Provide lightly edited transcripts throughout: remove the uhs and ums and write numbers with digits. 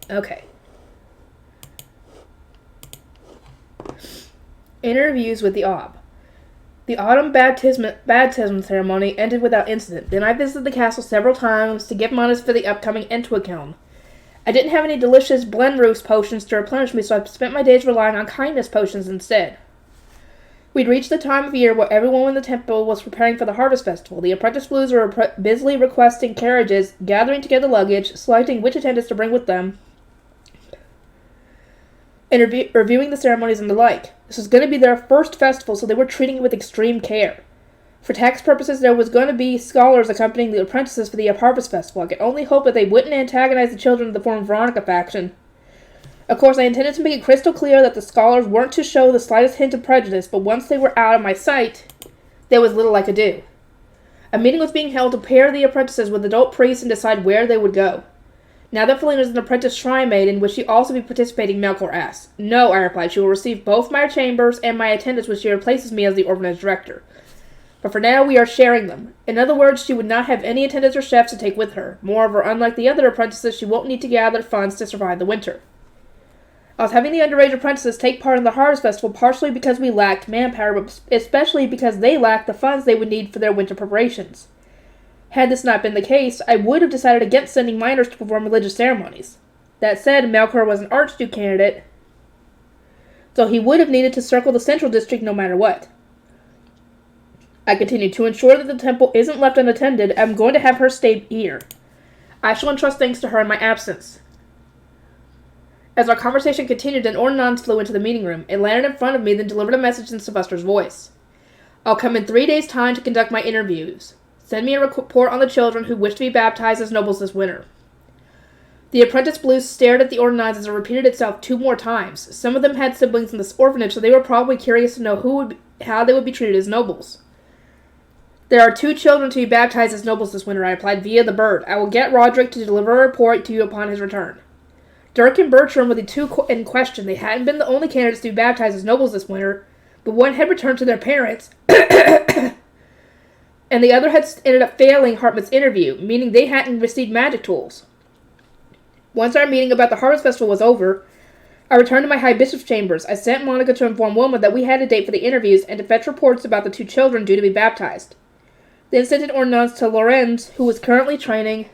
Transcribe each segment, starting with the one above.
Okay. Interviews with the Ob. The autumn baptism ceremony ended without incident. Then I visited the castle several times to give monies for the upcoming Entuicon. I didn't have any delicious Blenroost potions to replenish me, so I spent my days relying on kindness potions instead. We'd reached the time of year where everyone in the temple was preparing for the harvest festival. The apprentice blues were busily requesting carriages, gathering together luggage, selecting which attendants to bring with them, and reviewing the ceremonies and the like. This was going to be their first festival, so they were treating it with extreme care. For tax purposes, there was going to be scholars accompanying the apprentices for the harvest festival. I could only hope that they wouldn't antagonize the children of the former Veronica faction. Of course, I intended to make it crystal clear that the scholars weren't to show the slightest hint of prejudice, but once they were out of my sight, there was little I could do. A meeting was being held to pair the apprentices with adult priests and decide where they would go. Now that Felina is an apprentice shrine maiden, would she also be participating? Melkor asked. No, I replied. She will receive both my chambers and my attendance when she replaces me as the orphanage director. But for now, we are sharing them. In other words, she would not have any attendants or chefs to take with her. Moreover, unlike the other apprentices, she won't need to gather funds to survive the winter. I was having the underage apprentices take part in the harvest festival partially because we lacked manpower, but especially because they lacked the funds they would need for their winter preparations. Had this not been the case, I would have decided against sending minors to perform religious ceremonies. That said, Melkor was an Archduke candidate, so he would have needed to circle the central district no matter what. I continued, to ensure that the temple isn't left unattended, I'm going to have her stay here. I shall entrust things to her in my absence. As our conversation continued, an ordnance flew into the meeting room. It landed in front of me, then delivered a message in Sylvester's voice. I'll come in 3 days' time to conduct my interviews. Send me a report on the children who wish to be baptized as nobles this winter. The apprentice blues stared at the ordinance as it repeated itself 2 more times. Some of them had siblings in this orphanage, so they were probably curious to know how they would be treated as nobles. There are 2 children to be baptized as nobles this winter, I replied via the bird. I will get Roderick to deliver a report to you upon his return. Dirk and Bertram were the 2 in question. They hadn't been the only candidates to be baptized as nobles this winter, but one had returned to their parents, and the other had ended up failing Hartmut's interview, meaning they hadn't received magic tools. Once our meeting about the Harvest Festival was over, I returned to my High Bishop's chambers. I sent Monica to inform Wilma that we had a date for the interviews and to fetch reports about the 2 children due to be baptized. Then sent an ordinance to Lorenz, who was currently training.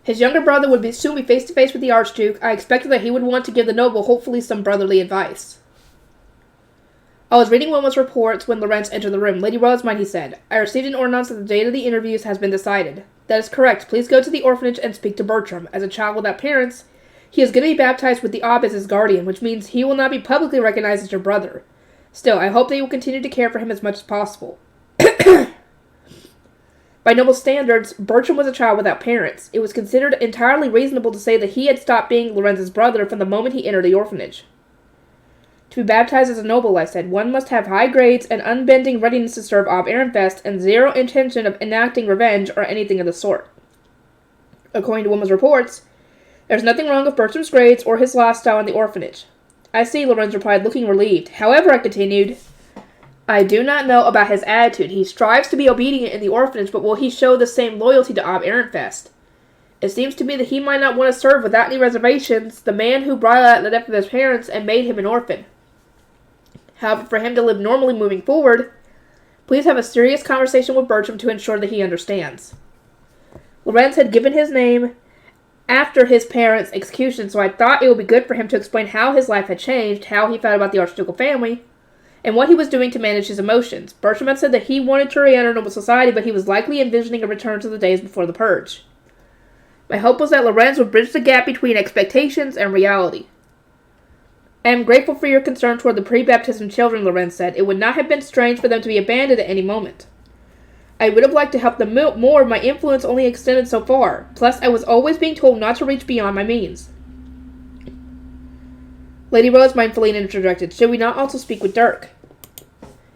His younger brother would soon be face-to-face with the Archduke. I expected that he would want to give the noble, hopefully, some brotherly advice. I was reading Wilma's reports when Lorenz entered the room. Lady Rosamund, he said, I received an ordinance that the date of the interviews has been decided. That is correct. Please go to the orphanage and speak to Bertram. As a child without parents, he is going to be baptized with the Ob as his guardian, which means he will not be publicly recognized as your brother. Still, I hope that you will continue to care for him as much as possible. By noble standards, Bertram was a child without parents. It was considered entirely reasonable to say that he had stopped being Lorenz's brother from the moment he entered the orphanage. To be baptized as a noble, I said, one must have high grades and unbending readiness to serve Ob Ehrenfest and 0 intention of enacting revenge or anything of the sort. According to Wilma's reports, there's nothing wrong with Bertram's grades or his lifestyle in the orphanage. I see, Lorenz replied, looking relieved. However, I continued, I do not know about his attitude. He strives to be obedient in the orphanage, but will he show the same loyalty to Ob Ehrenfest? It seems to me that he might not want to serve without any reservations the man who brought out the death of his parents and made him an orphan. However, for him to live normally moving forward, please have a serious conversation with Bertram to ensure that he understands. Lorenz had given his name after his parents' execution, so I thought it would be good for him to explain how his life had changed, how he felt about the archducal family, and what he was doing to manage his emotions. Bertram had said that he wanted to re-enter noble society, but he was likely envisioning a return to the days before the Purge. My hope was that Lorenz would bridge the gap between expectations and reality. I am grateful for your concern toward the pre-baptism children, Lorenz said. It would not have been strange for them to be abandoned at any moment. I would have liked to help them more, my influence only extended so far. Plus, I was always being told not to reach beyond my means. Lady Rosamund Felina interjected. Should we not also speak with Dirk?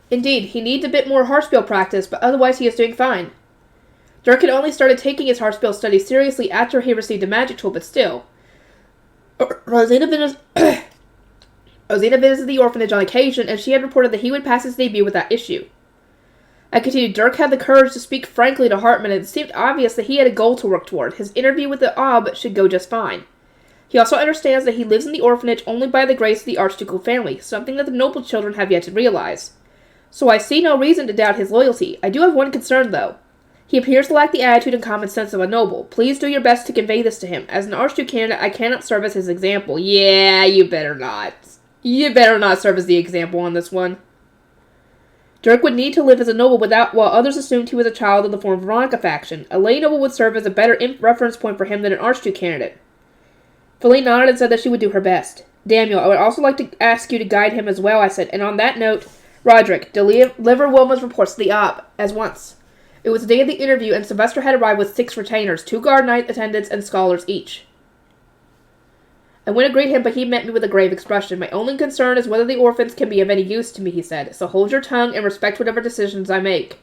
Indeed, he needs a bit more Heartspell practice, but otherwise he is doing fine. Dirk had only started taking his Heartspell studies seriously after he received a magic tool, but still. Rosina visited the orphanage on occasion, and she had reported that he would pass his debut without issue. I continued, Dirk had the courage to speak frankly to Hartman, and it seemed obvious that he had a goal to work toward. His interview with the Ob should go just fine. He also understands that he lives in the orphanage only by the grace of the Archducal family, something that the noble children have yet to realize. So I see no reason to doubt his loyalty. I do have one concern, though. He appears to lack the attitude and common sense of a noble. Please do your best to convey this to him. As an Archduke candidate, I cannot serve as his example. Yeah, you better not. You better not serve as the example on this one. Dirk would need to live as a noble while others assumed he was a child of the former Veronica faction. A lay noble would serve as a better reference point for him than an Archduke candidate. Feline nodded and said that she would do her best. Daniel, I would also like to ask you to guide him as well, I said, and on that note, Roderick, deliver Wilma's reports to the Op, as once. It was the day of the interview, and Sylvester had arrived with 6 retainers, 2 guard knight attendants, and scholars each. I went to greet him, but he met me with a grave expression. My only concern is whether the orphans can be of any use to me, he said, so hold your tongue and respect whatever decisions I make.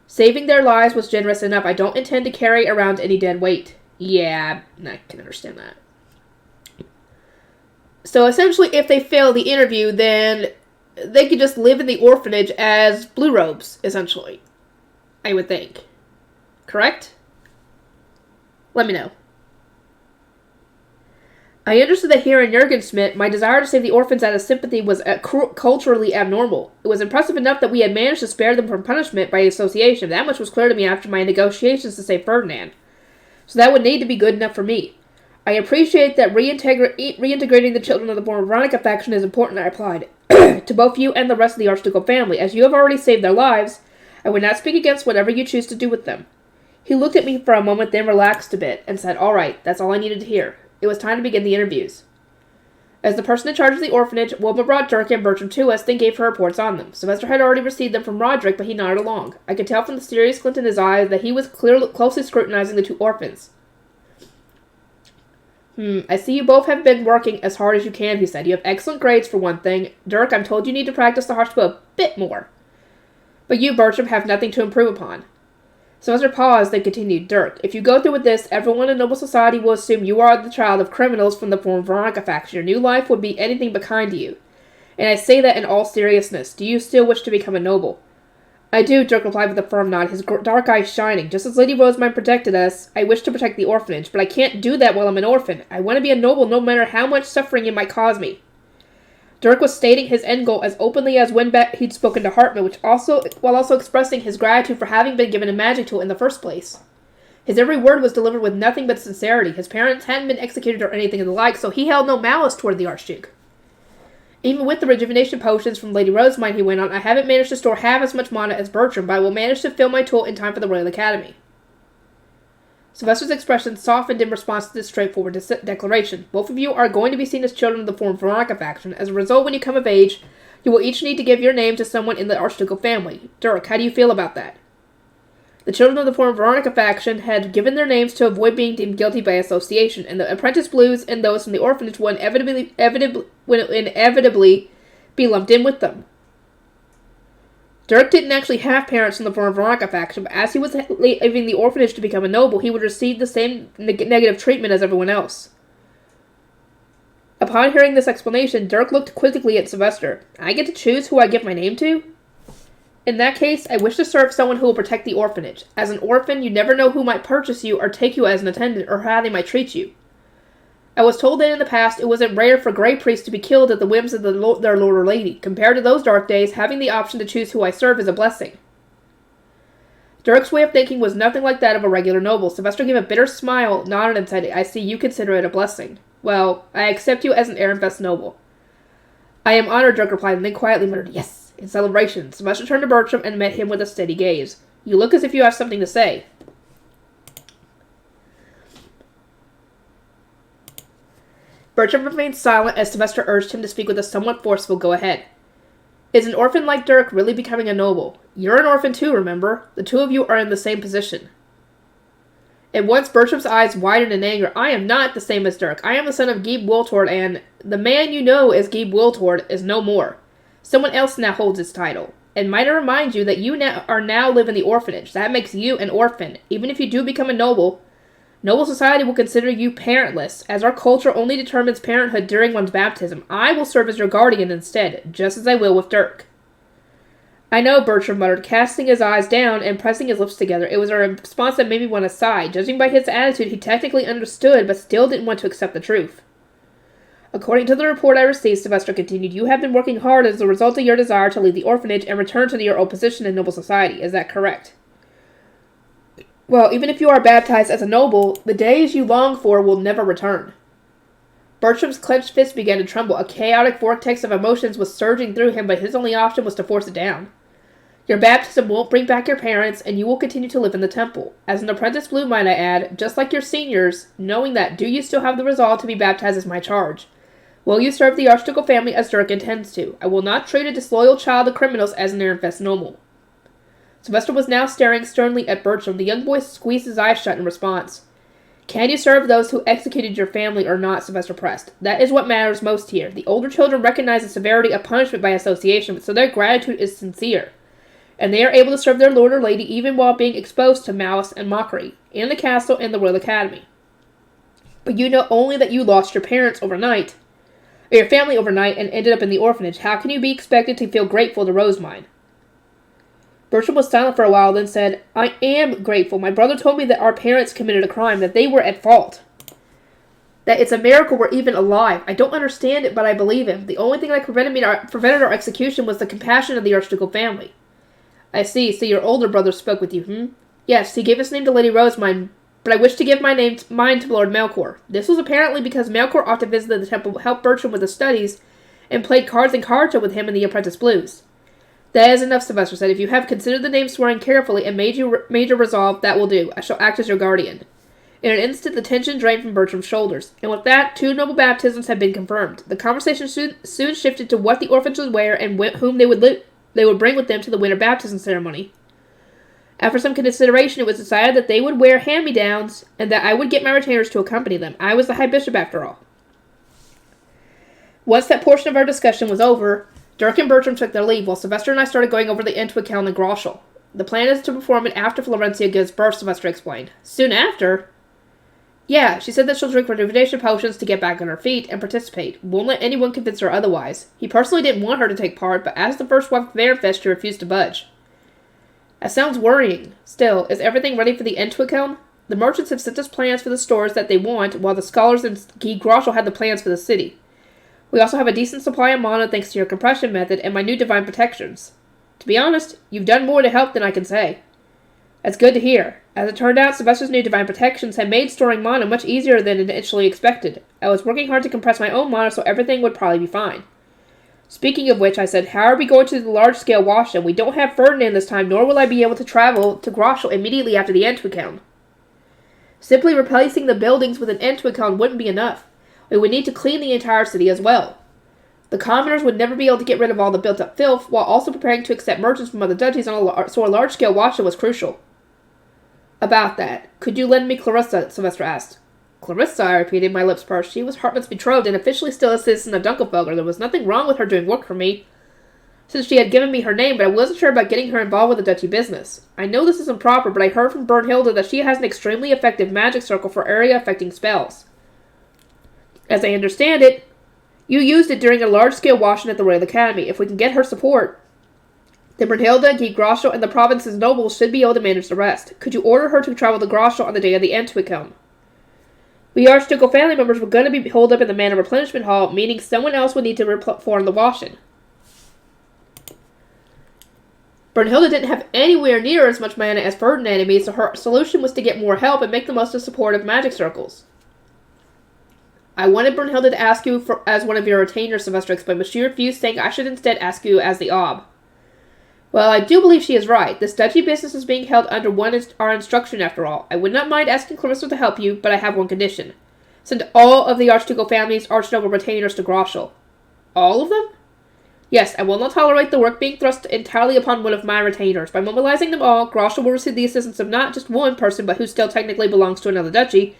Saving their lives was generous enough. I don't intend to carry around any dead weight. Yeah, I can understand that. So essentially, if they fail the interview, then they could just live in the orphanage as blue robes, essentially. I would think. Correct? Let me know. I understood that here in Jurgensmith, my desire to save the orphans out of sympathy was culturally abnormal. It was impressive enough that we had managed to spare them from punishment by association. That much was clear to me after my negotiations to save Ferdinand. So that would need to be good enough for me. I appreciate that reintegrating the children of the former Veronica faction is important, I replied, to both you and the rest of the Archducal family. As you have already saved their lives, I would not speak against whatever you choose to do with them. He looked at me for a moment, then relaxed a bit, and said, all right, that's all I needed to hear. It was time to begin the interviews. As the person in charge of the orphanage, Wilma brought Dirk and Bertram to us, then gave her reports on them. Sylvester had already received them from Roderick, but he nodded along. I could tell from the serious glint in his eyes that he was closely scrutinizing the 2 orphans. I see you both have been working as hard as you can, he said. You have excellent grades for one thing. Dirk, I'm told you need to practice the Harshbo a bit more. But you, Bertram, have nothing to improve upon. Sylvester paused, then continued, Dirk, if you go through with this, everyone in noble society will assume you are the child of criminals from the former Veronica faction. Your new life would be anything but kind to you. And I say that in all seriousness. Do you still wish to become a noble? I do, Dirk replied with a firm nod, his dark eyes shining. Just as Lady Rosemine protected us, I wish to protect the orphanage, but I can't do that while I'm an orphan. I want to be a noble no matter how much suffering it might cause me. Dirk was stating his end goal as openly as when he'd spoken to Hartman, while also expressing his gratitude for having been given a magic tool in the first place. His every word was delivered with nothing but sincerity. His parents hadn't been executed or anything of the like, so he held no malice toward the Archduke. Even with the rejuvenation potions from Lady Rosemine, he went on, I haven't managed to store half as much mana as Bertram, but I will manage to fill my tool in time for the Royal Academy. Sylvester's expression softened in response to this straightforward declaration. Both of you are going to be seen as children of the former Veronica faction. As a result, when you come of age, you will each need to give your name to someone in the Archducal family. Dirk, how do you feel about that? The children of the former Veronica faction had given their names to avoid being deemed guilty by association, and the apprentice blues and those from the orphanage would inevitably be lumped in with them. Dirk didn't actually have parents from the former Veronica faction, but as he was leaving the orphanage to become a noble, he would receive the same negative treatment as everyone else. Upon hearing this explanation, Dirk looked quizzically at Sylvester. I get to choose who I give my name to? In that case, I wish to serve someone who will protect the orphanage. As an orphan, you never know who might purchase you or take you as an attendant, or how they might treat you. I was told that in the past it wasn't rare for Grey Priests to be killed at the whims of their lord or lady. Compared to those dark days, having the option to choose who I serve is a blessing. Dirk's way of thinking was nothing like that of a regular noble. Sylvester gave a bitter smile, nodded, and said, I see you consider it a blessing. Well, I accept you as an Ehrenfest noble. I am honored, Dirk replied, and then quietly muttered, yes. In celebration, Sylvester turned to Bertram and met him with a steady gaze. You look as if you have something to say. Bertram remained silent as Sylvester urged him to speak with a somewhat forceful go-ahead. Is an orphan like Dirk really becoming a noble? You're an orphan too, remember? The two of you are in the same position. At once Bertram's eyes widened in anger. I am not the same as Dirk. I am the son of Geib Wiltord, and the man you know as Geib Wiltord is no more. Someone else now holds his title. And might I remind you that you now live in the orphanage. That makes you an orphan. Even if you do become a noble, noble society will consider you parentless, as our culture only determines parenthood during one's baptism. I will serve as your guardian instead, just as I will with Dirk. I know, Bertram muttered, casting his eyes down and pressing his lips together. It was a response that made me want to sigh. Judging by his attitude, he technically understood, but still didn't want to accept the truth. According to the report I received, Sylvester continued, you have been working hard as a result of your desire to leave the orphanage and return to your old position in noble society. Is that correct? Well, even if you are baptized as a noble, the days you long for will never return. Bertram's clenched fist began to tremble. A chaotic vortex of emotions was surging through him, but his only option was to force it down. Your baptism won't bring back your parents, and you will continue to live in the temple. As an apprentice blue, might I add, just like your seniors, knowing that, do you still have the resolve to be baptized is my charge. Will you serve the Archducal family as Dirk intends to? I will not treat a disloyal child of criminals as an infest noble. Sylvester was now staring sternly at Bertram. The young boy squeezed his eyes shut in response. Can you serve those who executed your family or not, Sylvester pressed. That is what matters most here. The older children recognize the severity of punishment by association, so their gratitude is sincere. And they are able to serve their lord or lady even while being exposed to malice and mockery, in the castle and the Royal Academy. But you know only that you lost your parents overnight, or your family overnight, and ended up in the orphanage. How can you be expected to feel grateful to Rosemine? Bertram was silent for a while, then said, I am grateful. My brother told me that our parents committed a crime, that they were at fault. That it's a miracle we're even alive. I don't understand it, but I believe him. The only thing that prevented our execution was the compassion of the Archducal family. I see. So your older brother spoke with you, Yes, he gave his name to Lady Rosemine, but I wish to give mine to Lord Melkor. This was apparently because Melkor often visited the temple, helped Bertram with his studies, and played cards and carta with him in the Apprentice Blues. That is enough, Sylvester said. If you have considered the name swearing carefully and made your resolve, that will do. I shall act as your guardian. In an instant, the tension drained from Bertram's shoulders, and with that, 2 noble baptisms had been confirmed. The conversation soon shifted to what the orphans would wear and whom they would bring with them to the winter baptism ceremony. After some consideration, it was decided that they would wear hand-me-downs, and that I would get my retainers to accompany them. I was the High Bishop, after all. Once that portion of our discussion was over, Dirk and Bertram took their leave, while Sylvester and I started going over the Entwickhelm and Groschel. The plan is to perform it after Florencia gives birth, Sylvester explained. Soon after? Yeah, she said that she'll drink rejuvenation potions to get back on her feet and participate. Won't let anyone convince her otherwise. He personally didn't want her to take part, but as the first wife of Varenfest, she refused to budge. That sounds worrying. Still, is everything ready for the Entwickhelm? The merchants have sent us plans for the stores that they want, while the scholars in Guy Groschel had the plans for the city. We also have a decent supply of mana thanks to your compression method and my new divine protections. To be honest, you've done more to help than I can say. That's good to hear. As it turned out, Sylvester's new divine protections had made storing mana much easier than initially expected. I was working hard to compress my own mana, so everything would probably be fine. Speaking of which, I said, how are we going to do the large-scale wash-in? We don't have Ferdinand this time, nor will I be able to travel to Groschel immediately after the Entwickhelm. Simply replacing the buildings with an Entwickhelm wouldn't be enough. We would need to clean the entire city as well. The commoners would never be able to get rid of all the built-up filth, while also preparing to accept merchants from other duchies, so a large-scale wash-in was crucial. About that, could you lend me Clarissa? Sylvester asked. Clarissa, I repeated, my lips pursed. She was Hartmann's betrothed and officially still a citizen of Dunkelfelder. There was nothing wrong with her doing work for me, since she had given me her name, but I wasn't sure about getting her involved with the duchy business. I know this is improper, but I heard from Brunhilde that she has an extremely effective magic circle for area-affecting spells. As I understand it, you used it during a large-scale wash-in at the Royal Academy. If we can get her support, then Brunhilde, Guy Groschel, and the province's nobles should be able to manage the rest. Could you order her to travel to Groschel on the day of the Entwickhelm? We Archducal family members were going to be holed up in the Manor Replenishment Hall, meaning someone else would need to perform the wash-in. Brunhilde didn't have anywhere near as much mana as Ferdinand and me, so her solution was to get more help and make the most of supportive magic circles. I wanted Brunhilde to ask you as one of your retainers, Sylvester explained, but she refused, saying I should instead ask you as the Ob. Well, I do believe she is right. This duchy business is being held under our instruction, after all. I would not mind asking Clarissa to help you, but I have one condition. Send all of the Archducal family's archnoble retainers to Groschel. All of them? Yes, I will not tolerate the work being thrust entirely upon one of my retainers. By mobilizing them all, Groschel will receive the assistance of not just one person, but who still technically belongs to another duchy,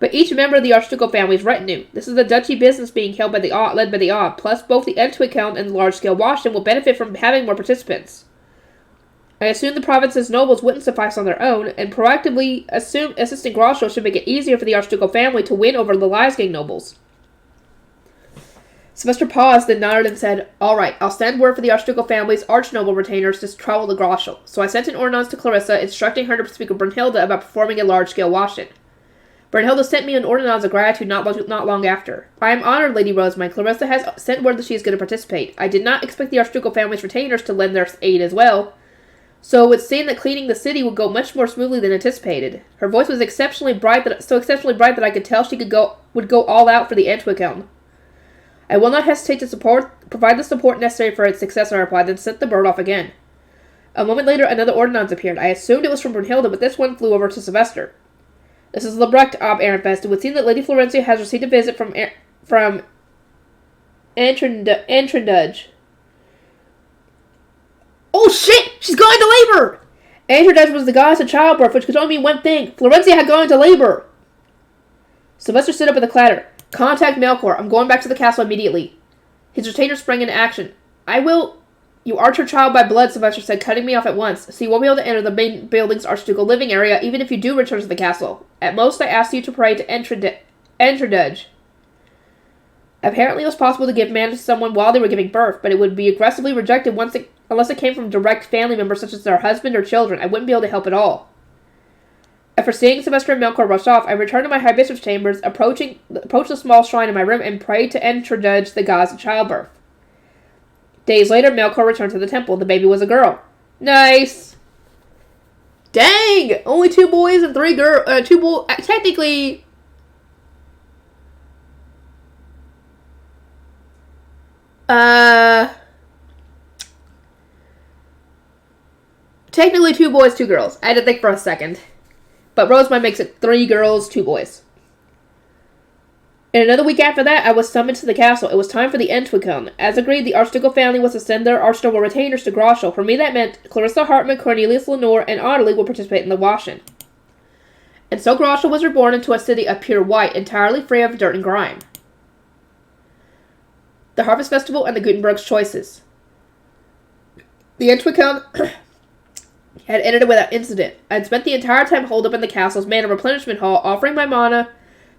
but each member of the Archducal family's retinue. This is a duchy business being held by led by the Ob, plus both the Entwickhelm and the large-scale wash-in will benefit from having more participants. I assume the province's nobles wouldn't suffice on their own, and proactively assisting Groschel should make it easier for the Archducal family to win over the Leisgang nobles. Sylvester paused, then nodded and said, "All right, I'll send word for the Archducal family's archnoble retainers to travel to Groschel." So I sent an ordinance to Clarissa, instructing her to speak with Brunhilde about performing a large-scale wash-in. Brunhilde sent me an ordinance of gratitude not long after. "I am honored, Lady Rosamund. Clarissa has sent word that she is going to participate. I did not expect the Archducal family's retainers to lend their aid as well. So it would seem that cleaning the city would go much more smoothly than anticipated." Her voice was so exceptionally bright that I could tell she would go all out for the Antwickelm. "I will not hesitate to provide the support necessary for its success," I replied, then sent the bird off again. A moment later, another ordinance appeared. I assumed it was from Brunhilde, but this one flew over to Sylvester. "This is Lebrecht, Ob Ehrenfest. It would seem that Lady Florencia has received a visit from Antrindudge." "Oh shit! She's going to labor!" Antrindudge was the goddess of childbirth, which could only mean one thing. Florencia had gone into labor. Sylvester stood up with a clatter. "Contact Melkor. I'm going back to the castle immediately." His retainer sprang into action. "I will—" "You aren't her child by blood," Sylvester said, cutting me off at once, "so you won't be able to enter the main building's archducal living area, even if you do return to the castle. At most, I ask you to pray to Antrindudge." Apparently, it was possible to give man to someone while they were giving birth, but it would be aggressively rejected unless it came from direct family members such as their husband or children. I wouldn't be able to help at all. After seeing Sylvester and Melkor rush off, I returned to my hibiscus chambers, approached the small shrine in my room, and prayed to Antrindudge, the goddess of childbirth. Days later, Melkor returned to the temple. The baby was a girl. Nice! Dang! Only 2 boys and 3 girls. Technically... Technically 2 boys, 2 girls. I had to think for a second. But Rosamund makes it 3 girls, 2 boys. And another week after that, I was summoned to the castle. It was time for the Antwickelm. As agreed, the Archducal family was to send their archnoble retainers to Groschel. For me, that meant Clarissa Hartman, Cornelius Lenore, and Ottilie would participate in the wash-in. And so Groschel was reborn into a city of pure white, entirely free of dirt and grime. The Harvest Festival and the Gutenberg's choices. The Antwickelm had ended without incident. I had spent the entire time holed up in the castle's mana replenishment hall, offering my mana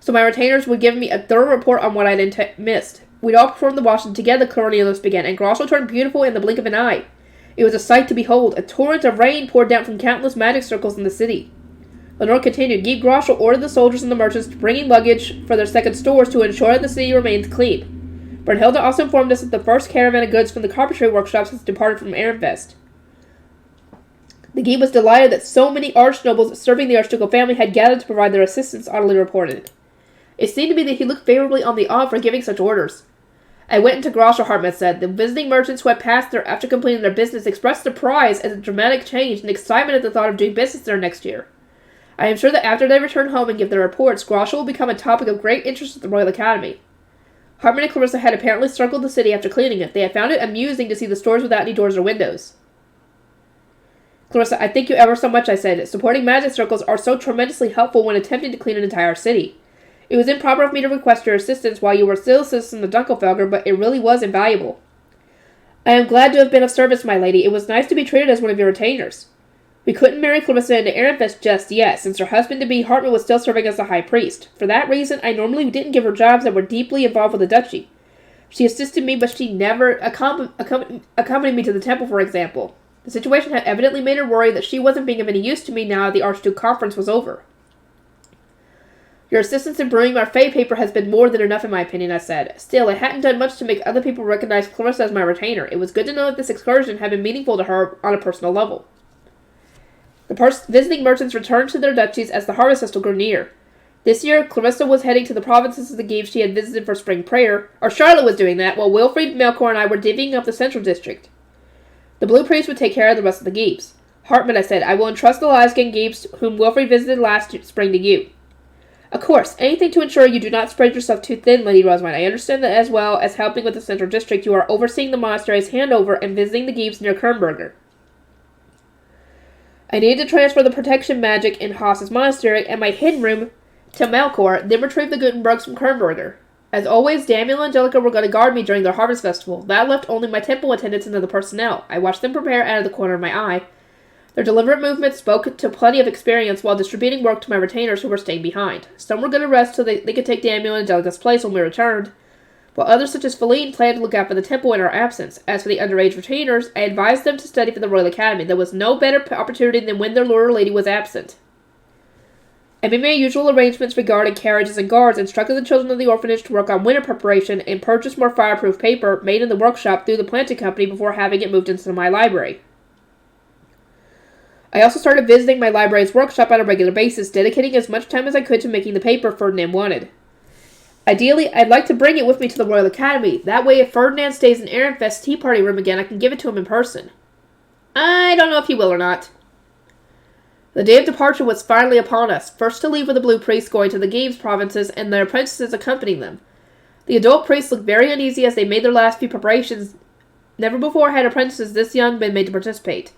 so my retainers would give me a thorough report on what I'd missed. We'd all performed the wash-in together, Cornelius began, and Groschel turned beautiful in the blink of an eye. It was a sight to behold. A torrent of rain poured down from countless magic circles in the city. Lenore continued. Guy Groschel ordered the soldiers and the merchants to bring in luggage for their second stores to ensure that the city remains clean. Brunhilde also informed us that the first caravan of goods from the carpentry workshops has departed from Ehrenfest. The Guy was delighted that so many archnobles serving the Archducal family had gathered to provide their assistance, Ottilie reported. It seemed to me that he looked favorably on the Ob for giving such orders. I went into Groschel, Hartman said. The visiting merchants who had passed there after completing their business expressed surprise at the dramatic change and excitement at the thought of doing business there next year. I am sure that after they return home and give their reports, Groschel will become a topic of great interest at the Royal Academy. Hartman and Clarissa had apparently circled the city after cleaning it. They had found it amusing to see the stores without any doors or windows. Clarissa, I thank you ever so much, I said. Supporting magic circles are so tremendously helpful when attempting to clean an entire city. It was improper of me to request your assistance while you were still a citizen of Dunkelfelger, but it really was invaluable. I am glad to have been of service, my lady. It was nice to be treated as one of your retainers. We couldn't marry Clarissa into Ehrenfest just yet, since her husband-to-be Hartman was still serving as the high priest. For that reason, I normally didn't give her jobs that were deeply involved with the duchy. She assisted me, but she never accompanied me to the temple, for example. The situation had evidently made her worry that she wasn't being of any use to me now that the Archduke conference was over. Your assistance in brewing our Fey paper has been more than enough, in my opinion, I said. Still, it hadn't done much to make other people recognize Clarissa as my retainer. It was good to know that this excursion had been meaningful to her on a personal level. The visiting merchants returned to their duchies as the harvest festival grew near. This year, Clarissa was heading to the provinces of the Guives she had visited for spring prayer, or Charlotte was doing that, while Wilfried, Melkor, and I were divvying up the central district. The Blue Priest would take care of the rest of the Guives. Hartman, I said, I will entrust the Lasgan Guives, whom Wilfried visited last spring, to you. Of course, anything to ensure you do not spread yourself too thin, Lady Rosamund. I understand that as well as helping with the central district, you are overseeing the monastery's handover and visiting the Guives near Kernberger. I needed to transfer the protection magic in Haas's monastery and my hidden room to Melkor, then retrieve the Gutenbergs from Kernberger. As always, Daniel and Angelica were going to guard me during their harvest festival. That left only my temple attendants and other personnel. I watched them prepare out of the corner of my eye. Their deliberate movements spoke to plenty of experience while distributing work to my retainers who were staying behind. Some were going to rest so they could take Daniel and Angelica's place when we returned, while others such as Feline planned to look after the temple in our absence. As for the underage retainers, I advised them to study for the Royal Academy. There was no better opportunity than when their lord or lady was absent. I made my usual arrangements regarding carriages and guards, instructed the children of the orphanage to work on winter preparation, and purchased more fireproof paper made in the workshop through the planting company before having it moved into my library. I also started visiting my library's workshop on a regular basis, dedicating as much time as I could to making the paper Ferdinand wanted. Ideally, I'd like to bring it with me to the Royal Academy. That way, if Ferdinand stays in Ehrenfest's tea party room again, I can give it to him in person. I don't know if he will or not. The day of departure was finally upon us. First to leave were the blue priests going to the games provinces and their apprentices accompanying them. The adult priests looked very uneasy as they made their last few preparations. Never before had apprentices this young been made to participate.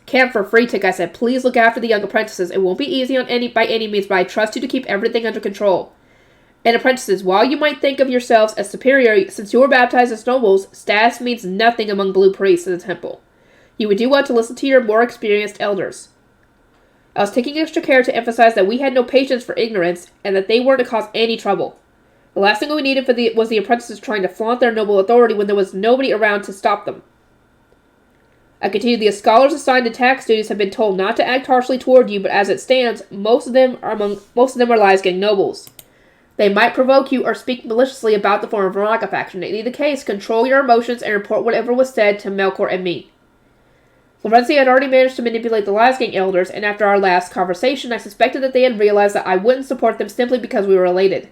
Camp for a free tick, I said. Please look after the young apprentices. It won't be easy by any means, but I trust you to keep everything under control. And apprentices, while you might think of yourselves as superior, since you were baptized as nobles, status means nothing among blue priests in the temple. You would do well to listen to your more experienced elders. I was taking extra care to emphasize that we had no patience for ignorance, and that they weren't to cause any trouble. The last thing we needed was the apprentices trying to flaunt their noble authority when there was nobody around to stop them. I continued, the scholars assigned to tax duties have been told not to act harshly toward you, but as it stands, most of them are Liesgang nobles. They might provoke you or speak maliciously about the former Veronica faction. In either case, control your emotions and report whatever was said to Melkor and me. Florenzi had already managed to manipulate the Liesgang elders, and after our last conversation, I suspected that they had realized that I wouldn't support them simply because we were related.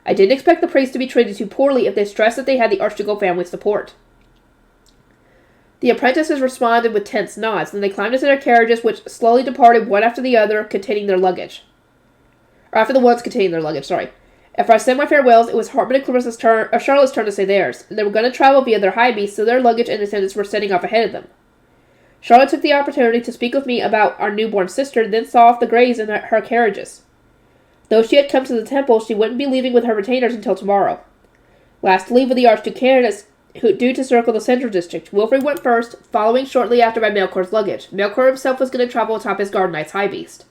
I didn't expect the priests to be treated too poorly if they stressed that they had the Archducal family's support. The apprentices responded with tense nods, and they climbed into their carriages, which slowly departed one after the other, containing their luggage. Or after the ones containing their luggage, sorry. After I said my farewells, it was Hartman and Charlotte's turn to say theirs, and they were going to travel via their high beasts, so their luggage and attendants were setting off ahead of them. Charlotte took the opportunity to speak with me about our newborn sister, then saw off the Greys in her carriages. Though she had come to the temple, she wouldn't be leaving with her retainers until tomorrow. Last to leave were the Archduke candidates, who due to circle the central district. Wilfrid went first, following shortly after by Melkor's luggage. Melkor himself was going to travel atop his guard knight's high beast.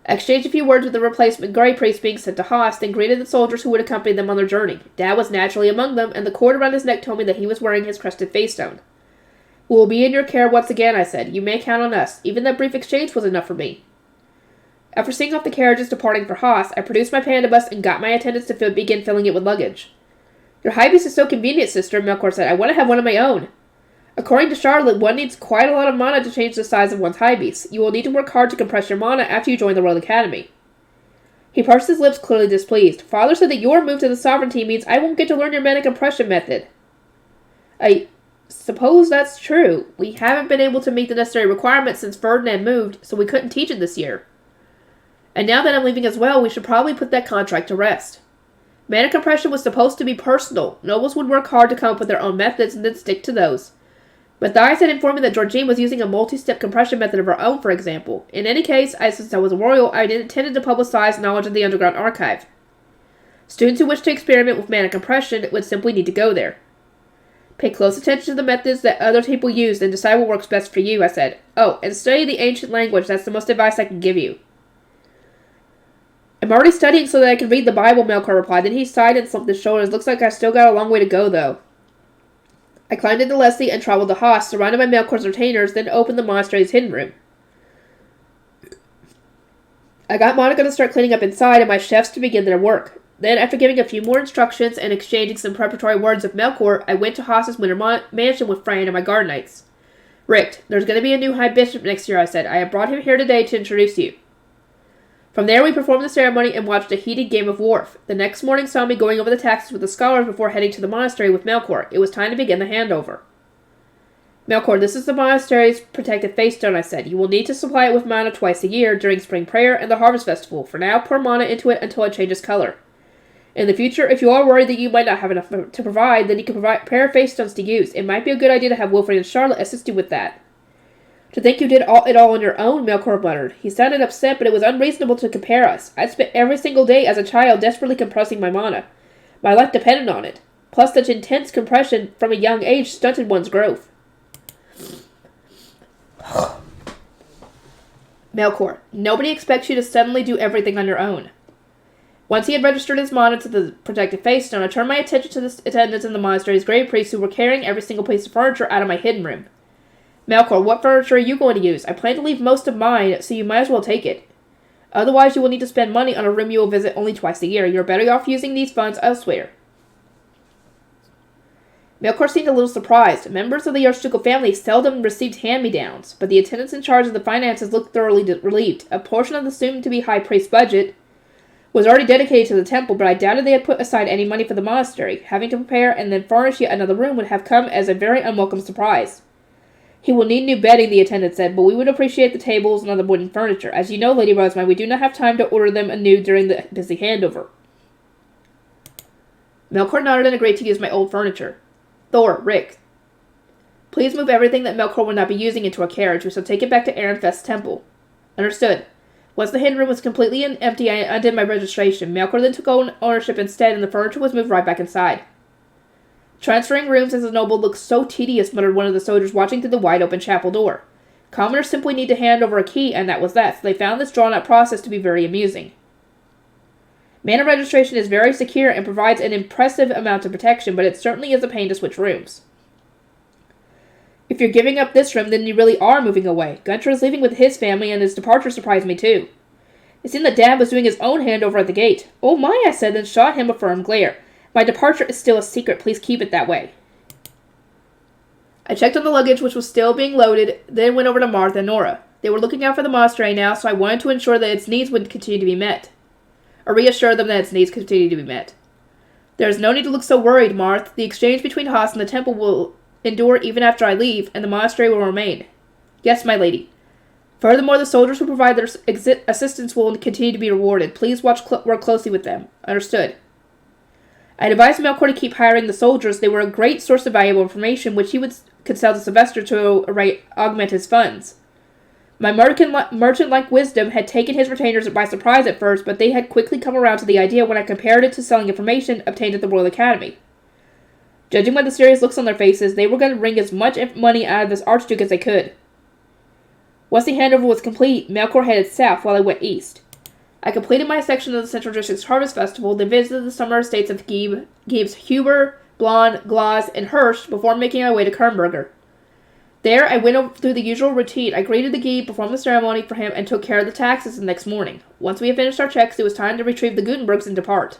I exchanged a few words with the replacement Grey priest being sent to Haas, then greeted the soldiers who would accompany them on their journey. Dad was naturally among them, and the cord around his neck told me that he was wearing his crested face stone. We will be in your care once again, I said. You may count on us. Even that brief exchange was enough for me. After seeing off the carriages departing for Haas, I produced my panda bus and got my attendants to begin filling it with luggage. Your high beast is so convenient, sister, Melkor said. I want to have one of my own. According to Charlotte, one needs quite a lot of mana to change the size of one's high beast. You will need to work hard to compress your mana after you join the Royal Academy. He pursed his lips, clearly displeased. Father said that your move to the sovereignty means I won't get to learn your mana compression method. I suppose that's true. We haven't been able to meet the necessary requirements since Ferdinand moved, so we couldn't teach it this year. And now that I'm leaving as well, we should probably put that contract to rest. Mana compression was supposed to be personal. Nobles would work hard to come up with their own methods and then stick to those. Matthias had informed me that Georgine was using a multi-step compression method of her own, for example. In any case, since I was a royal, I intended to publicize knowledge of the underground archive. Students who wished to experiment with mana compression would simply need to go there. Pay close attention to the methods that other people used and decide what works best for you, I said. Oh, and study the ancient language. That's the most advice I can give you. I'm already studying so that I can read the Bible, Melkor replied. Then he sighed and slumped his shoulders. Looks like I've still got a long way to go, though. I climbed into Leslie and traveled to Haas, surrounded by Melkor's retainers, then opened the monastery's hidden room. I got Monica to start cleaning up inside and my chefs to begin their work. Then, after giving a few more instructions and exchanging some preparatory words with Melkor, I went to Haas's winter mansion with Fran and my guard knights. Richt, there's going to be a new high bishop next year, I said. I have brought him here today to introduce you. From there, we performed the ceremony and watched a heated game of Wharf. The next morning saw me going over the taxes with the scholars before heading to the monastery with Melkor. It was time to begin the handover. Melkor, this is the monastery's protected face stone, I said. You will need to supply it with mana twice a year, during spring prayer and the harvest festival. For now, pour mana into it until it changes color. In the future, if you are worried that you might not have enough to provide, then you can prepare face stones to use. It might be a good idea to have Wilfred and Charlotte assist you with that. To think you did it all on your own, Melkor muttered. He sounded upset, but it was unreasonable to compare us. I'd spent every single day as a child desperately compressing my mana. My life depended on it. Plus, such intense compression from a young age stunted one's growth. Melkor, nobody expects you to suddenly do everything on your own. Once he had registered his mana to the protective face stone, I turned my attention to the attendants and the monastery's grave priests who were carrying every single piece of furniture out of my hidden room. Melkor, what furniture are you going to use? I plan to leave most of mine, so you might as well take it. Otherwise, you will need to spend money on a room you will visit only twice a year. You're better off using these funds elsewhere. Melkor seemed a little surprised. Members of the Archducal family seldom received hand-me-downs, but the attendants in charge of the finances looked thoroughly relieved. A portion of the soon-to-be high priest's budget was already dedicated to the temple, but I doubted they had put aside any money for the monastery. Having to prepare and then furnish yet another room would have come as a very unwelcome surprise. He will need new bedding, the attendant said, but we would appreciate the tables and other wooden furniture. As you know, Lady Rosemary, we do not have time to order them anew during the busy handover. Melkor nodded and agreed to use my old furniture. Thor, Rick, please move everything that Melkor will not be using into a carriage. We shall take it back to Ehrenfest's temple. Understood. Once the hidden room was completely empty, I undid my registration. Melkor then took ownership instead, and the furniture was moved right back inside. Transferring rooms as a noble looks so tedious, muttered one of the soldiers watching through the wide-open chapel door. Commoners simply need to hand over a key, and that was that, so they found this drawn-out process to be very amusing. Mana registration is very secure and provides an impressive amount of protection, but it certainly is a pain to switch rooms. If you're giving up this room, then you really are moving away. Gunter is leaving with his family, and his departure surprised me too. It seemed that Dad was doing his own handover at the gate. Oh my, I said, then shot him a firm glare. My departure is still a secret. Please keep it that way. I checked on the luggage, which was still being loaded, then went over to Martha and Nora. They were looking out for the monastery now, so I wanted to ensure that its needs would continue to be met. Or reassure them that its needs continue to be met. There is no need to look so worried, Marth. The exchange between Haas and the temple will endure even after I leave, and the monastery will remain. Yes, my lady. Furthermore, the soldiers who provide their assistance will continue to be rewarded. Please work closely with them. Understood. I advised Melkor to keep hiring the soldiers. They were a great source of valuable information, which he could sell to Sylvester to augment his funds. My merchant-like wisdom had taken his retainers by surprise at first, but they had quickly come around to the idea when I compared it to selling information obtained at the Royal Academy. Judging by the serious looks on their faces, they were going to wring as much money out of this Archduke as they could. Once the handover was complete, Melkor headed south while I went east. I completed my section of the Central District's Harvest Festival, then visited the summer estates of Giebs, Huber, Blond, Glas, and Hirsch before making my way to Kernberger. There, I went through the usual routine. I greeted the Gieb, performed the ceremony for him, and took care of the taxes the next morning. Once we had finished our checks, it was time to retrieve the Gutenbergs and depart.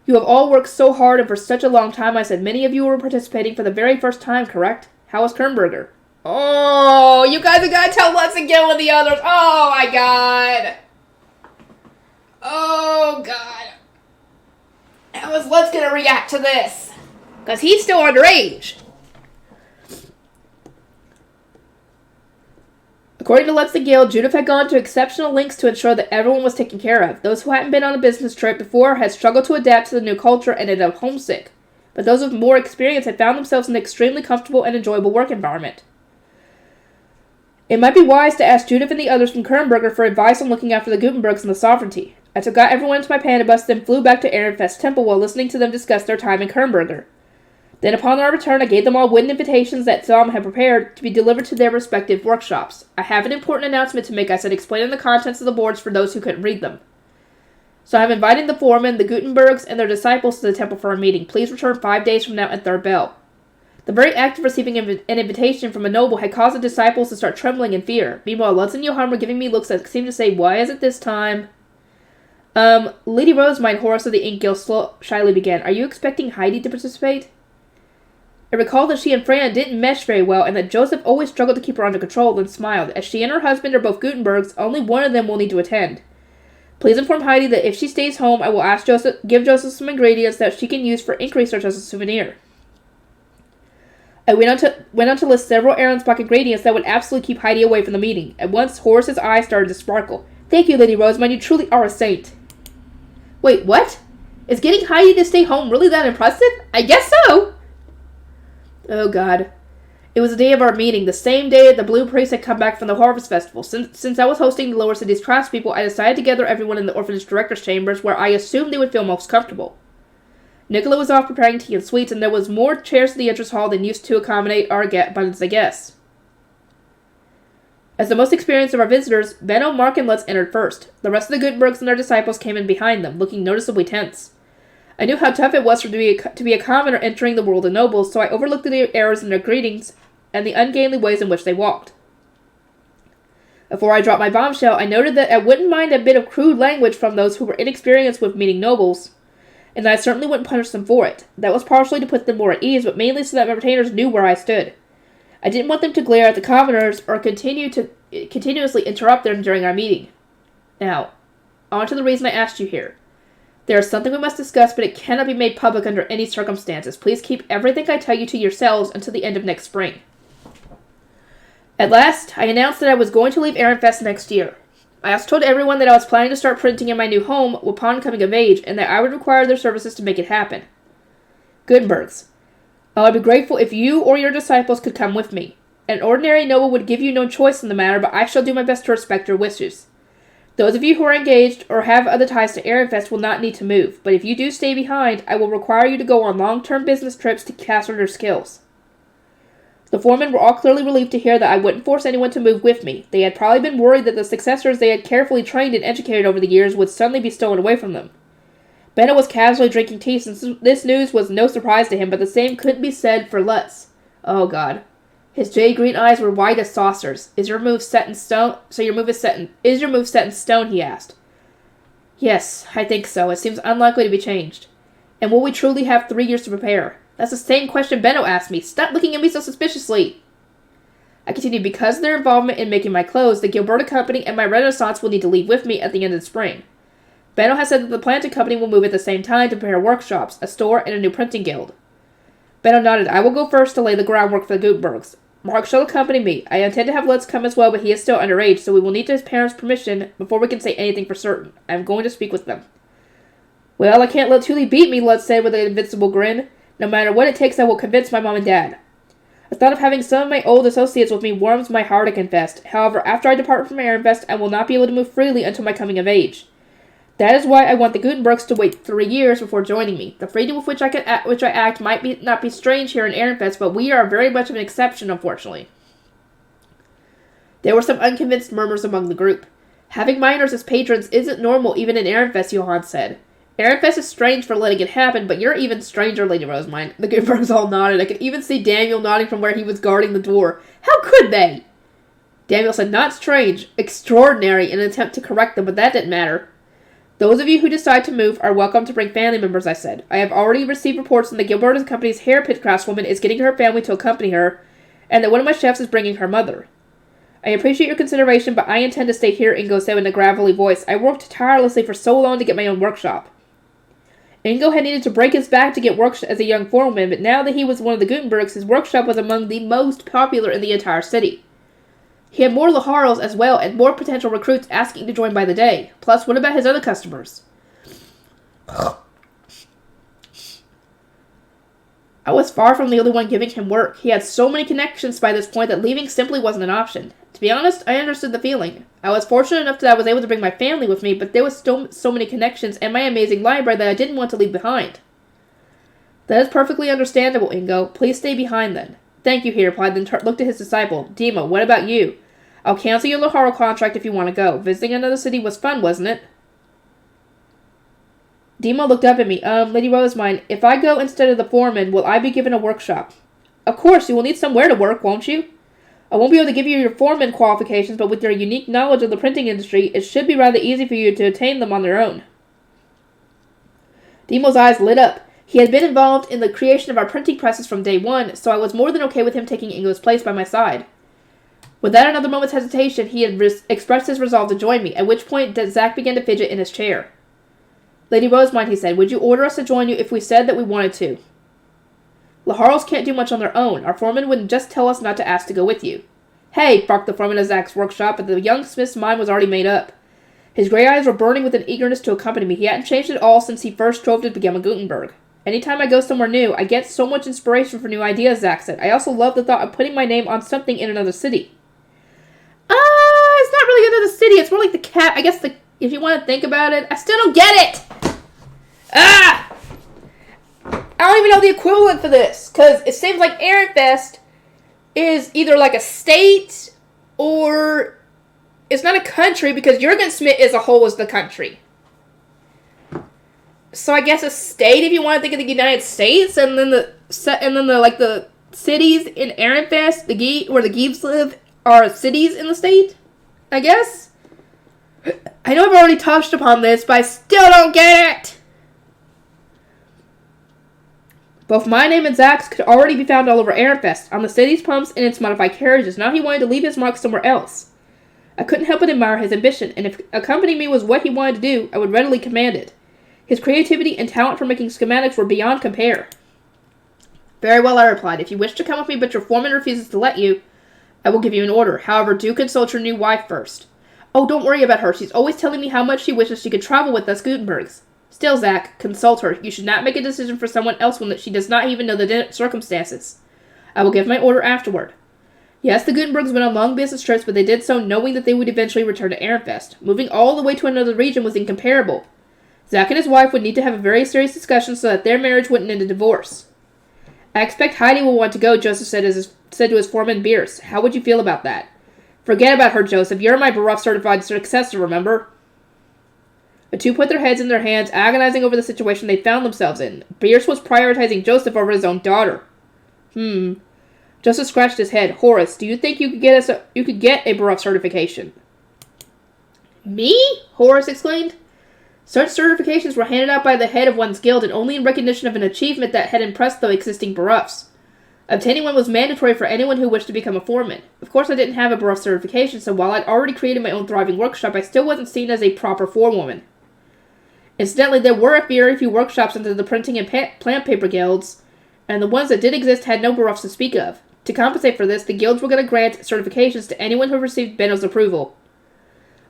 You have all worked so hard and for such a long time, I said. Many of you were participating for the very first time, correct? How was Kernberger? Oh, you guys are going to tell Lutz and Gil and the others. Oh, my God. Oh, God. How is Lutz going to react to this? Because he's still underage. According to Lutz and Gil, Judith had gone to exceptional lengths to ensure that everyone was taken care of. Those who hadn't been on a business trip before had struggled to adapt to the new culture and ended up homesick. But those with more experience had found themselves in an extremely comfortable and enjoyable work environment. It might be wise to ask Judith and the others from Kernberger for advice on looking after the Gutenbergs and the sovereignty. I got everyone into my panda bus, then flew back to Ehrenfest's temple while listening to them discuss their time in Kernberger. Then upon our return, I gave them all wooden invitations that Tom had prepared to be delivered to their respective workshops. I have an important announcement to make, I said, explaining the contents of the boards for those who couldn't read them. So I'm inviting the foremen, the Gutenbergs, and their disciples to the temple for a meeting. Please return 5 days from now at third bell. The very act of receiving an invitation from a noble had caused the disciples to start trembling in fear. Meanwhile, Lutz and Johann were giving me looks that seemed to say, why is it this time? Lady Rosemine, Horace of the Inkgill shyly began. Are you expecting Heidi to participate? I recalled that she and Fran didn't mesh very well, and that Joseph always struggled to keep her under control, then smiled. As she and her husband are both Gutenbergs, only one of them will need to attend. Please inform Heidi that if she stays home, I will give Joseph some ingredients that she can use for ink research as a souvenir. I went on to list several errands-block ingredients that would absolutely keep Heidi away from the meeting. At once, Horace's eyes started to sparkle. Thank you, Lady Rosemine, you truly are a saint. Wait, what? Is getting Heidi to stay home really that impressive? I guess so! Oh, God. It was the day of our meeting, the same day that the Blue Priest had come back from the Harvest Festival. Since I was hosting the lower city's craftspeople, I decided to gather everyone in the orphanage director's chambers, where I assumed they would feel most comfortable. Nicola was off preparing tea and sweets, and there was more chairs in the entrance hall than used to accommodate our abundance, I guess. As the most experienced of our visitors, Benno, Mark, and Lutz entered first. The rest of the Gutenbergs and their disciples came in behind them, looking noticeably tense. I knew how tough it was to be a commoner entering the world of nobles, so I overlooked the errors in their greetings and the ungainly ways in which they walked. Before I dropped my bombshell, I noted that I wouldn't mind a bit of crude language from those who were inexperienced with meeting nobles, and I certainly wouldn't punish them for it. That was partially to put them more at ease, but mainly so that my retainers knew where I stood. I didn't want them to glare at the commoners or continuously interrupt them during our meeting. Now, on to the reason I asked you here. There is something we must discuss, but it cannot be made public under any circumstances. Please keep everything I tell you to yourselves until the end of next spring. At last, I announced that I was going to leave Ehrenfest next year. I also told everyone that I was planning to start printing in my new home upon coming of age, and that I would require their services to make it happen. Gutenbergs, I would be grateful if you or your disciples could come with me. An ordinary noble would give you no choice in the matter, but I shall do my best to respect your wishes. Those of you who are engaged or have other ties to Ehrenfest will not need to move, but if you do stay behind, I will require you to go on long-term business trips to cast on your skills. The foremen were all clearly relieved to hear that I wouldn't force anyone to move with me. They had probably been worried that the successors they had carefully trained and educated over the years would suddenly be stolen away from them. Benno was casually drinking tea since this news was no surprise to him, but the same couldn't be said for Lutz. Oh God. His jade-green eyes were wide as saucers. Is your move set in stone? Is your move set in stone? He asked. Yes, I think so. It seems unlikely to be changed. And will we truly have 3 years to prepare? That's the same question Benno asked me. Stop looking at me so suspiciously. I continued, because of their involvement in making my clothes, the Gilberta Company and my Renaissance will need to leave with me at the end of the spring. Benno has said that the Planted Company will move at the same time to prepare workshops, a store, and a new printing guild. Benno nodded. I will go first to lay the groundwork for the Gutenbergs. Mark shall accompany me. I intend to have Lutz come as well, but he is still underage, so we will need his parents' permission before we can say anything for certain. I am going to speak with them. Well, I can't let Thule beat me, Lutz said with an invincible grin. No matter what it takes, I will convince my mom and dad. The thought of having some of my old associates with me warms my heart, I confessed. However, after I depart from Ehrenfest, I will not be able to move freely until my coming of age. That is why I want the Gutenbergs to wait 3 years before joining me. The freedom with which I act might not be strange here in Ehrenfest, but we are very much of an exception, unfortunately. There were some unconvinced murmurs among the group. Having minors as patrons isn't normal even in Ehrenfest, Johann said. Ehrenfest is strange for letting it happen, but you're even stranger, Lady Rosemine. The Gutenbergs all nodded. I could even see Daniel nodding from where he was guarding the door. How could they? Daniel said, not strange, extraordinary, in an attempt to correct them, but that didn't matter. Those of you who decide to move are welcome to bring family members, I said. I have already received reports that the Gilberta Company's hair pit craftswoman is getting her family to accompany her, and that one of my chefs is bringing her mother. I appreciate your consideration, but I intend to stay here, Ingo said in a gravelly voice. I worked tirelessly for so long to get my own workshop. Ingo had needed to break his back to get work as a young foreman, but now that he was one of the Gutenbergs, his workshop was among the most popular in the entire city. He had more Laharls as well, and more potential recruits asking to join by the day. Plus, what about his other customers? I was far from the only one giving him work. He had so many connections by this point that leaving simply wasn't an option. To be honest, I understood the feeling. I was fortunate enough that I was able to bring my family with me, but there was still so many connections and my amazing library that I didn't want to leave behind. That is perfectly understandable, Ingo. Please stay behind then. Thank you, he replied, then looked at his disciple. Dima, what about you? I'll cancel your Laharo contract if you want to go. Visiting another city was fun, wasn't it? Dima looked up at me. Lady Rosemine, if I go instead of the foreman, will I be given a workshop? Of course, you will need somewhere to work, won't you? I won't be able to give you your foreman qualifications, but with your unique knowledge of the printing industry, it should be rather easy for you to attain them on their own. Dimo's eyes lit up. He had been involved in the creation of our printing presses from day one, so I was more than okay with him taking Ingo's place by my side. Without another moment's hesitation, he had expressed his resolve to join me, at which point Zach began to fidget in his chair. Lady Rosemine, he said, would you order us to join you if we said that we wanted to? Laharls can't do much on their own. Our foreman wouldn't just tell us not to ask to go with you. Hey, barked the foreman of Zach's workshop, but the young smith's mind was already made up. His gray eyes were burning with an eagerness to accompany me. He hadn't changed at all since he first strove to become a Gutenberg. Anytime I go somewhere new, I get so much inspiration for new ideas, Zach said. I also love the thought of putting my name on something in another city. It's not really another city. It's more like the cat. I guess if you want to think about it, I still don't get it. I don't even know the equivalent for this, because it seems like Ehrenfest is either like a state Or it's not a country because Jurgensmith as a whole is the country. So I guess a state if you want to think of the United States, and then the cities in Ehrenfest, where the Geeves live, are cities in the state, I guess. I know I've already touched upon this, but I still don't get it. Both my name and Zach's could already be found all over Ehrenfest, on the city's pumps and its modified carriages. Now he wanted to leave his mark somewhere else. I couldn't help but admire his ambition, and if accompanying me was what he wanted to do, I would readily command it. His creativity and talent for making schematics were beyond compare. Very well, I replied. If you wish to come with me but your foreman refuses to let you, I will give you an order. However, do consult your new wife first. Oh, don't worry about her. She's always telling me how much she wishes she could travel with us Gutenbergs. Still, Zach, consult her. You should not make a decision for someone else when she does not even know the circumstances. I will give my order afterward. Yes, the Gutenbergs went on long business trips, but they did so knowing that they would eventually return to Ehrenfest. Moving all the way to another region was incomparable. Zach and his wife would need to have a very serious discussion so that their marriage wouldn't end in divorce. I expect Heidi will want to go, Joseph said to his foreman Bierce. How would you feel about that? Forget about her, Joseph. You're my Baruch certified successor, remember? The two put their heads in their hands, agonizing over the situation they found themselves in. Bierce was prioritizing Joseph over his own daughter. Joseph scratched his head. Horace, do you think you could get a Baruch certification? Me? Horace exclaimed. Such certifications were handed out by the head of one's guild and only in recognition of an achievement that had impressed the existing Baruchs. Obtaining one was mandatory for anyone who wished to become a foreman. Of course, I didn't have a Baruch certification, so while I'd already created my own thriving workshop, I still wasn't seen as a proper forewoman. Incidentally, there were a very few workshops under the printing and plant paper guilds, and the ones that did exist had no Baruchs to speak of. To compensate for this, the guilds were going to grant certifications to anyone who received Benno's approval.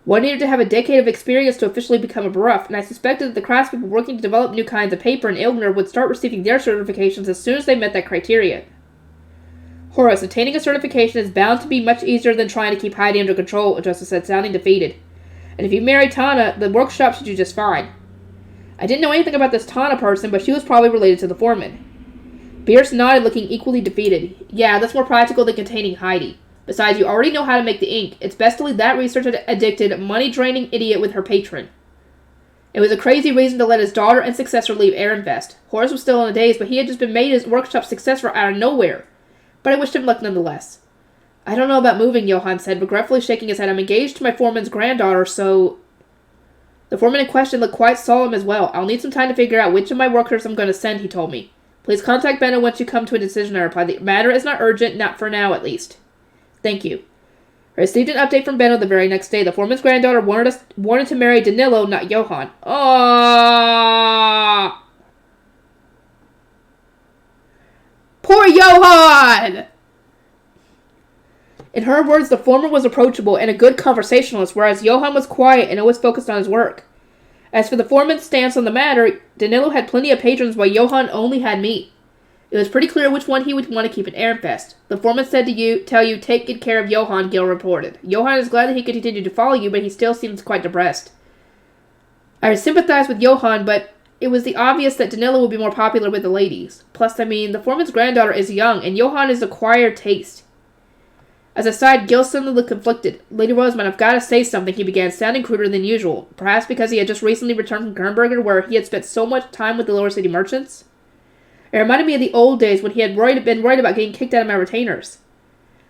One needed to have a decade of experience to officially become a Baruch, and I suspected that the craftspeople working to develop new kinds of paper in Ilgner would start receiving their certifications as soon as they met that criteria. Horace, attaining a certification is bound to be much easier than trying to keep Heidi under control, Justice said, sounding defeated. And if you marry Tana, the workshop should do just fine. I didn't know anything about this Tana person, but she was probably related to the foreman. Bierce nodded, looking equally defeated. Yeah, that's more practical than containing Heidi. Besides, you already know how to make the ink. It's best to leave that research-addicted, money-draining idiot with her patron. It was a crazy reason to let his daughter and successor leave Ehrenfest. Horace was still in a daze, but he had just been made his workshop successor out of nowhere. But I wished him luck nonetheless. I don't know about moving, Johann said, regretfully shaking his head. I'm engaged to my foreman's granddaughter, so... The foreman in question looked quite solemn as well. I'll need some time to figure out which of my workers I'm going to send, he told me. Please contact Benno once you come to a decision, I replied. The matter is not urgent, not for now at least. Thank you. I received an update from Benno the very next day. The foreman's granddaughter wanted to marry Danilo, not Johann. Oh! Poor Johann! In her words, the former was approachable and a good conversationalist, whereas Johann was quiet and always focused on his work. As for the foreman's stance on the matter, Danilo had plenty of patrons while Johann only had me. It was pretty clear which one he would want to keep at Ehrenfest. The foreman said to tell you, take good care of Johann, Gil reported. Johann is glad that he could continue to follow you, but he still seems quite depressed. I sympathized with Johann, but it was obvious that Danilo would be more popular with the ladies. Plus, the foreman's granddaughter is young, and Johann is acquired taste. As a side, Gil suddenly looked conflicted. Lady Rosamund, I've got to say something, he began, sounding cruder than usual. Perhaps because he had just recently returned from Kernberger, where he had spent so much time with the lower city merchants? It reminded me of the old days when he had been worried about getting kicked out of my retainers.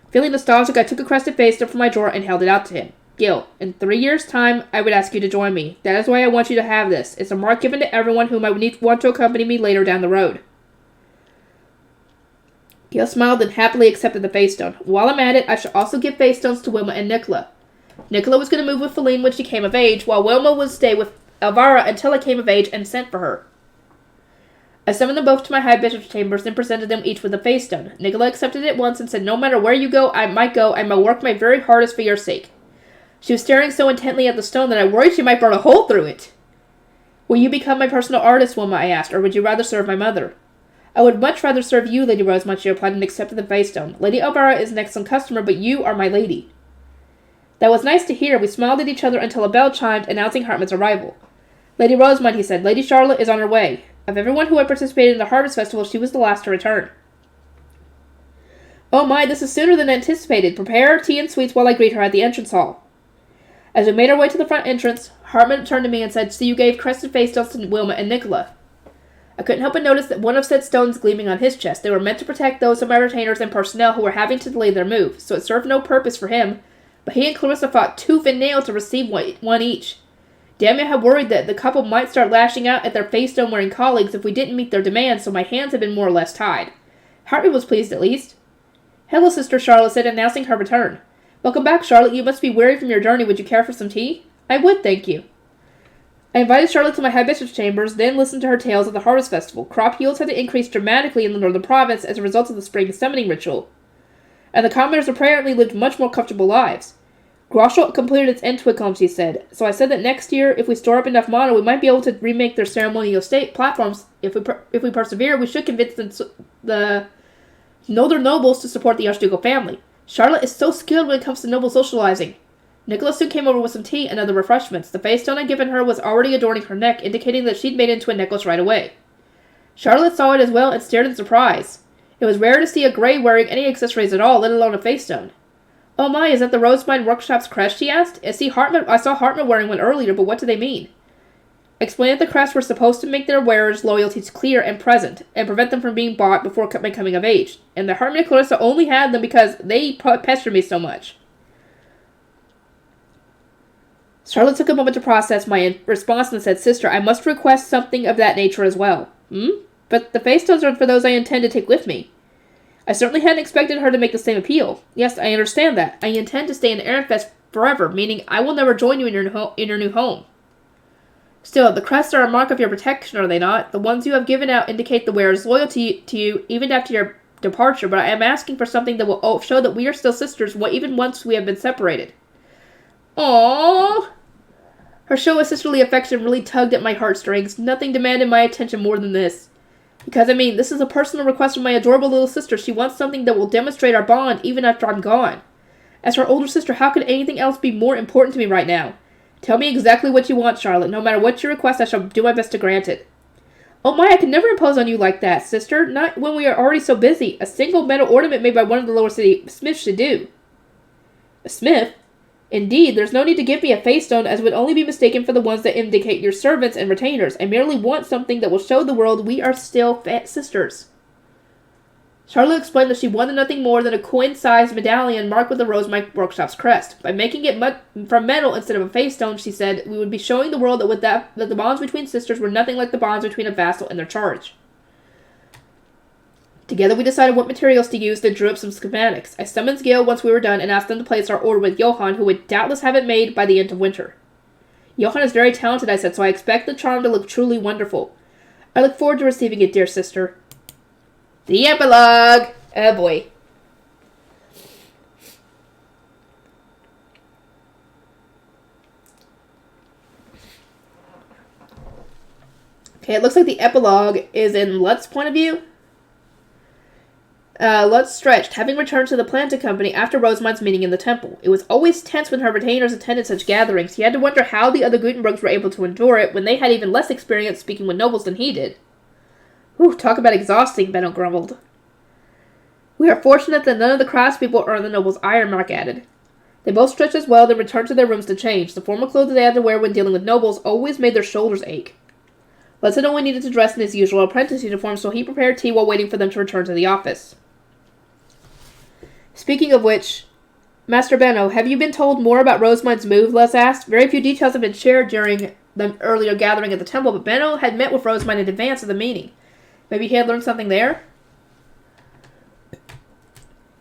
Feeling nostalgic, I took a crested face from my drawer and held it out to him. Gil, in 3 years' time, I would ask you to join me. That is why I want you to have this. It's a mark given to everyone whom I would want to accompany me later down the road. Gil smiled and happily accepted the face stone. While I'm at it, I shall also give face stones to Wilma and Nicola. Nicola was going to move with Feline when she came of age, while Wilma would stay with Elvira until I came of age and sent for her. I summoned them both to my high bishop's chambers and presented them each with a face stone. Nicola accepted it at once and said, no matter where you go, I might work my very hardest for your sake. She was staring so intently at the stone that I worried she might burn a hole through it. Will you become my personal artist, Wilma, I asked, or would you rather serve my mother? I would much rather serve you, Lady Rosamund, she replied, and accepted the face stone. Lady Elvira is an excellent customer, but you are my lady. That was nice to hear. We smiled at each other until a bell chimed, announcing Hartman's arrival. Lady Rosamund, he said, Lady Charlotte is on her way. Of everyone who had participated in the Harvest Festival, she was the last to return. Oh my, this is sooner than anticipated. Prepare tea and sweets while I greet her at the entrance hall. As we made our way to the front entrance, Hartman turned to me and said, So you gave crested face stones to Wilma and Nicola. I couldn't help but notice that one of said stones gleaming on his chest. They were meant to protect those of my retainers and personnel who were having to delay their move, so it served no purpose for him, but he and Clarissa fought tooth and nail to receive one each. Damien had worried that the couple might start lashing out at their face stone-wearing colleagues if we didn't meet their demands, so my hands had been more or less tied. Hartman was pleased at least. Hello, Sister, Charlotte said, announcing her return. Welcome back, Charlotte. You must be weary from your journey. Would you care for some tea? I would, thank you. I invited Charlotte to my high bishop's chambers, then listened to her tales of the harvest festival. Crop yields had increased dramatically in the northern province as a result of the spring summoning ritual, and the commoners apparently lived much more comfortable lives. Groschel completed its end twicum, she said, so I said that next year, if we store up enough mana, we might be able to remake their ceremonial state platforms. If we persevere, we should convince the northern nobles to support the archducal family. Charlotte is so skilled when it comes to noble socializing. Nicholas soon came over with some tea and other refreshments. The face stone I'd given her was already adorning her neck, indicating that she'd made it into a necklace right away. Charlotte saw it as well and stared in surprise. It was rare to see a Grey wearing any accessories at all, let alone a face stone. Oh my, is that the Rosemine Workshop's crest, she asked. I saw Hartman wearing one earlier, but what do they mean? Explained that the crests were supposed to make their wearers' loyalties clear and present, and prevent them from being bought before coming of age, and that Hartman and Clarissa only had them because they pestered me so much. Charlotte took a moment to process my response and said, Sister, I must request something of that nature as well. But the face stones are for those I intend to take with me. I certainly hadn't expected her to make the same appeal. Yes, I understand that. I intend to stay in Ehrenfest forever, meaning I will never join you in your new home. Still, the crests are a mark of your protection, are they not? The ones you have given out indicate the wearer's loyalty to you even after your departure, but I am asking for something that will show that we are still sisters, even once we have been separated. Aww. Her show of sisterly affection really tugged at my heartstrings. Nothing demanded my attention more than this. Because, this is a personal request from my adorable little sister. She wants something that will demonstrate our bond even after I'm gone. As her older sister, how could anything else be more important to me right now? Tell me exactly what you want, Charlotte. No matter what you request, I shall do my best to grant it. Oh my, I can never impose on you like that, sister. Not when we are already so busy. A single metal ornament made by one of the lower city smiths should do. A smith? Indeed, there's no need to give me a face stone, as would only be mistaken for the ones that indicate your servants and retainers. I merely want something that will show the world we are still sisters. Charlotte explained that she wanted nothing more than a coin-sized medallion marked with the Rosemine Workshop's crest. By making it from metal instead of a face stone, she said, we would be showing the world that the bonds between sisters were nothing like the bonds between a vassal and their charge. Together we decided what materials to use, then drew up some schematics. I summoned Gale once we were done and asked them to place our order with Johann, who would doubtless have it made by the end of winter. Johann is very talented, I said, so I expect the charm to look truly wonderful. I look forward to receiving it, dear sister. The epilogue! Oh boy. Okay, it looks like the epilogue is in Lut's point of view. Lutz stretched, having returned to the planting company after Rosemine's meeting in the temple. It was always tense when her retainers attended such gatherings. He had to wonder how the other Gutenbergs were able to endure it when they had even less experience speaking with nobles than he did. Whew, talk about exhausting, Benno grumbled. We are fortunate that none of the craftspeople earned the noble's iron, Mark added. They both stretched as well, then returned to their rooms to change. The formal clothes they had to wear when dealing with nobles always made their shoulders ache. Lutz had only needed to dress in his usual apprentice uniform, so he prepared tea while waiting for them to return to the office. Speaking of which, Master Benno, have you been told more about Rosemine's move? Les asked. Very few details have been shared during the earlier gathering at the temple, but Benno had met with Rosemine in advance of the meeting. Maybe he had learned something there?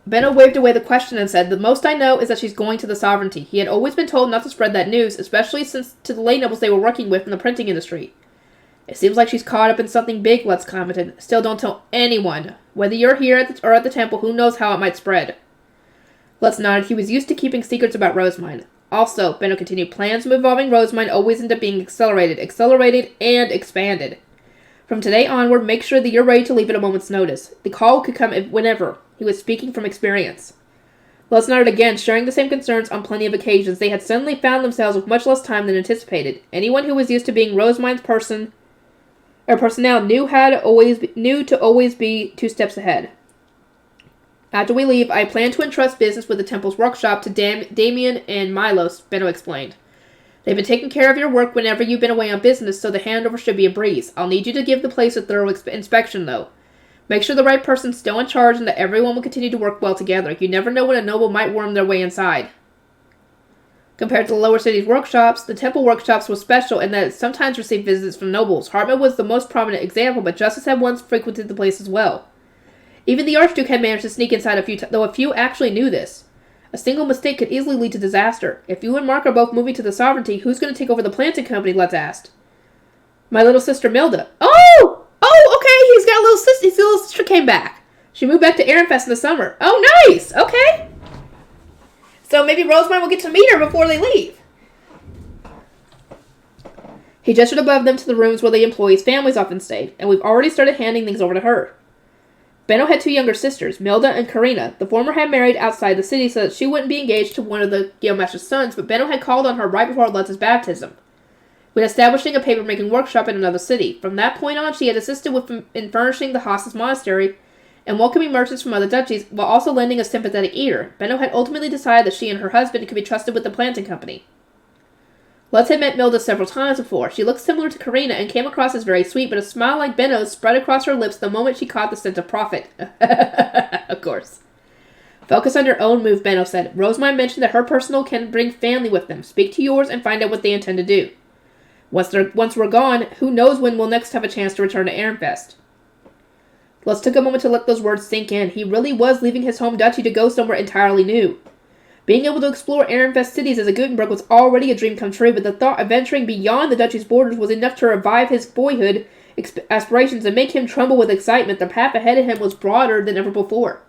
Benno waved away the question and said, The most I know is that she's going to the sovereignty. He had always been told not to spread that news, especially since to the lay nobles they were working with in the printing industry. It seems like she's caught up in something big, Lutz commented. Still, don't tell anyone. Whether you're here or at the temple, who knows how it might spread. Lutz nodded. He was used to keeping secrets about Rosemine. Also, Benno continued, plans involving Rosemine always end up being accelerated, and expanded. From today onward, make sure that you're ready to leave at a moment's notice. The call could come whenever. He was speaking from experience. Lutz nodded again, sharing the same concerns on plenty of occasions. They had suddenly found themselves with much less time than anticipated. Anyone who was used to being Rosemine's personnel knew to always be 2 steps ahead. After we leave, I plan to entrust business with the temple's workshop to Damien and Milos, Benno explained. They've been taking care of your work whenever you've been away on business, so the handover should be a breeze. I'll need you to give the place a thorough inspection, though. Make sure the right person's still in charge and that everyone will continue to work well together. You never know when a noble might worm their way inside. Compared to the lower city's workshops, the temple workshops were special in that it sometimes received visits from nobles. Hartman was the most prominent example, but Justice had once frequented the place as well. Even the Archduke had managed to sneak inside a few though a few actually knew this. A single mistake could easily lead to disaster. If you and Mark are both moving to the sovereignty, who's going to take over the planting company, Let's asked. My little sister Milda. Oh, okay, he's got a little sister. His little sister came back. She moved back to Ehrenfest in the summer. Oh, nice, okay. So maybe Rosemine will get to meet her before they leave. He gestured above them to the rooms where the employees' families often stayed, and we've already started handing things over to her. Benno had two younger sisters, Milda and Karina. The former had married outside the city so that she wouldn't be engaged to one of the Guildmaster's sons, but Benno had called on her right before Lutz's baptism, when establishing a paper-making workshop in another city. From that point on, she had assisted in furnishing the hostage monastery and welcoming merchants from other duchies, while also lending a sympathetic ear. Benno had ultimately decided that she and her husband could be trusted with the planting company. Lutz had met Milda several times before. She looked similar to Karina and came across as very sweet, but a smile like Benno's spread across her lips the moment she caught the scent of profit. Of course. Focus on your own move, Benno said. Rosemine mentioned that her personal can bring family with them. Speak to yours and find out what they intend to do. Once we're gone, who knows when we'll next have a chance to return to Ehrenfest. Lutz took a moment to let those words sink in. He really was leaving his home duchy to go somewhere entirely new. Being able to explore Ehrenfest cities as a Gutenberg was already a dream come true, but the thought of venturing beyond the duchy's borders was enough to revive his boyhood aspirations and make him tremble with excitement. The path ahead of him was broader than ever before.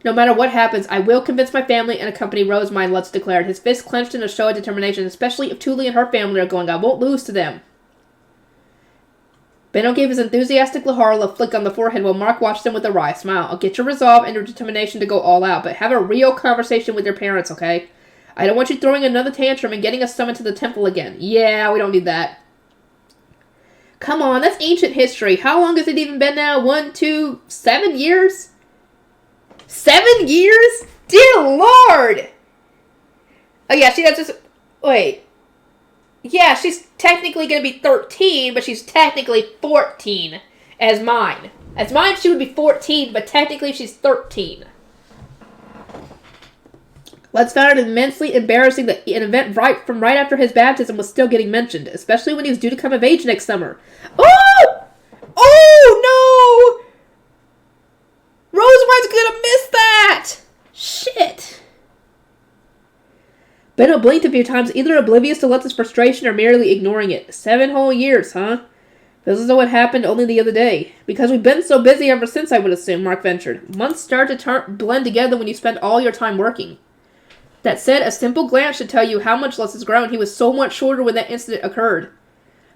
No matter what happens, I will convince my family and accompany Rosemine, Lutz declared, his fist clenched in a show of determination, especially if Thule and her family are going. I won't lose to them. Benno gave his enthusiastic Laharl a flick on the forehead while Mark watched him with a wry smile. I'll get your resolve and your determination to go all out, but have a real conversation with your parents, okay? I don't want you throwing another tantrum and getting us summoned to the temple again. Yeah, we don't need that. Come on, that's ancient history. How long has it even been now? 7 years? 7 years? Dear Lord! Oh yeah, she does just... Wait. Yeah, she's technically going to be 13, but she's technically 14 as mine. As mine, she would be 14, but technically she's 13. Let's found it immensely embarrassing that an event right after his baptism was still getting mentioned, especially when he was due to come of age next summer. Oh! Oh, no! Rosemine's going to miss that! Shit. Benno blinked a few times, either oblivious to Lutz's frustration or merely ignoring it. 7 whole years, huh? Feels as though it happened only the other day. Because we've been so busy ever since, I would assume, Mark ventured. Months start to blend together when you spend all your time working. That said, a simple glance should tell you how much Lutz has grown. He was so much shorter when that incident occurred.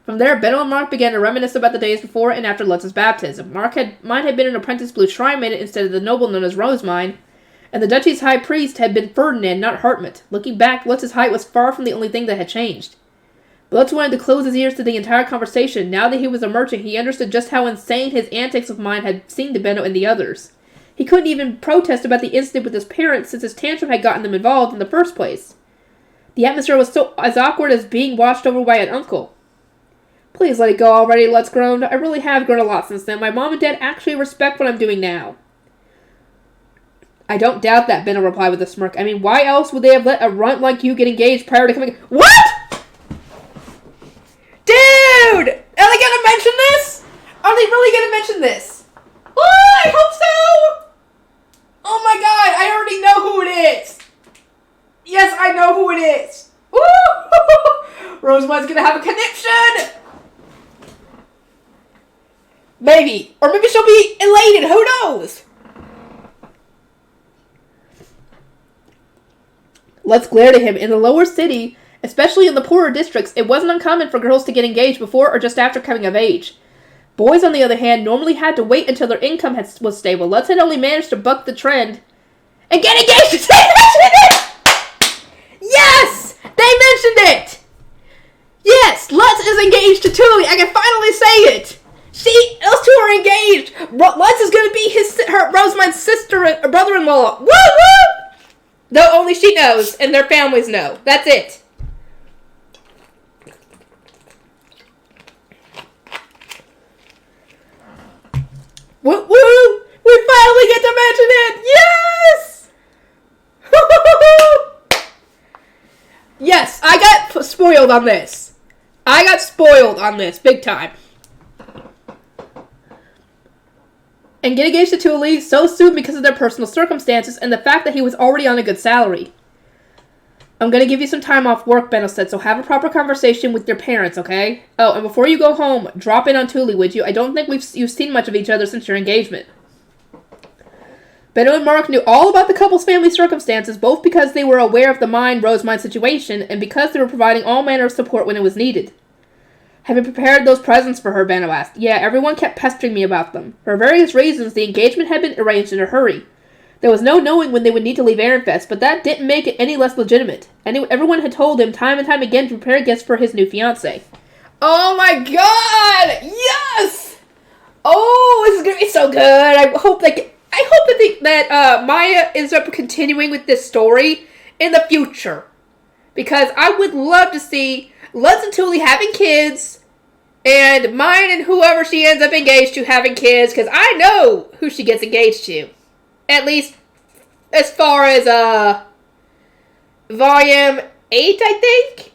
From there, Benno and Mark began to reminisce about the days before and after Lutz's baptism. Mine had been an apprentice blue shrine maiden instead of the noble known as Rosemine, and the duchy's high priest had been Ferdinand, not Hartmut. Looking back, Lutz's height was far from the only thing that had changed. But Lutz wanted to close his ears to the entire conversation. Now that he was a merchant, he understood just how insane his antics of mine had seemed to Benno and the others. He couldn't even protest about the incident with his parents since his tantrum had gotten them involved in the first place. The atmosphere was as awkward as being watched over by an uncle. Please let it go already, Lutz groaned. I really have grown a lot since then. My mom and dad actually respect what I'm doing now. I don't doubt that, Benno replied with a smirk. I mean, why else would they have let a runt like you get engaged prior to coming... What?! Dude! Are they gonna mention this? Are they really gonna mention this? Oh, I hope so! Oh my god, I already know who it is! Yes, I know who it is! Woo! Rosemine's gonna have a conniption! Maybe. Or maybe she'll be elated, who knows? Let's glare to him. In the lower city, especially in the poorer districts, it wasn't uncommon for girls to get engaged before or just after coming of age. Boys, on the other hand, normally had to wait until their income was stable. Lutz had only managed to buck the trend and get engaged. They mentioned it! Yes! They mentioned it! Yes, Lutz is engaged to Tuli. I can finally say it. Those two are engaged! Lex is gonna be Rosemine's sister or brother-in-law. Woo woo! Though only she knows, and their families know. That's it. Woo woo! We finally get to mention it! Yes! Yes, I got spoiled on this. I got spoiled on this, big time. And get engaged to Thule so soon because of their personal circumstances and the fact that he was already on a good salary. I'm going to give you some time off work, Benno said, so have a proper conversation with your parents, okay? Oh, and before you go home, drop in on Thule, would you? I don't think you've seen much of each other since your engagement. Benno and Mark knew all about the couple's family circumstances, both because they were aware of the Rosemine situation and because they were providing all manner of support when it was needed. Have you prepared those presents for her, Benno asked. Yeah, everyone kept pestering me about them. For various reasons, the engagement had been arranged in a hurry. There was no knowing when they would need to leave Ehrenfest, but that didn't make it any less legitimate. Everyone had told him time and time again to prepare gifts for his new fiancée. Oh my god! Yes! Oh, this is gonna be so good. I hope that Maya ends up continuing with this story in the future. Because I would love to see Lutz and Thule having kids, and mine and whoever she ends up engaged to having kids, because I know who she gets engaged to. At least, as far as, volume 8, I think?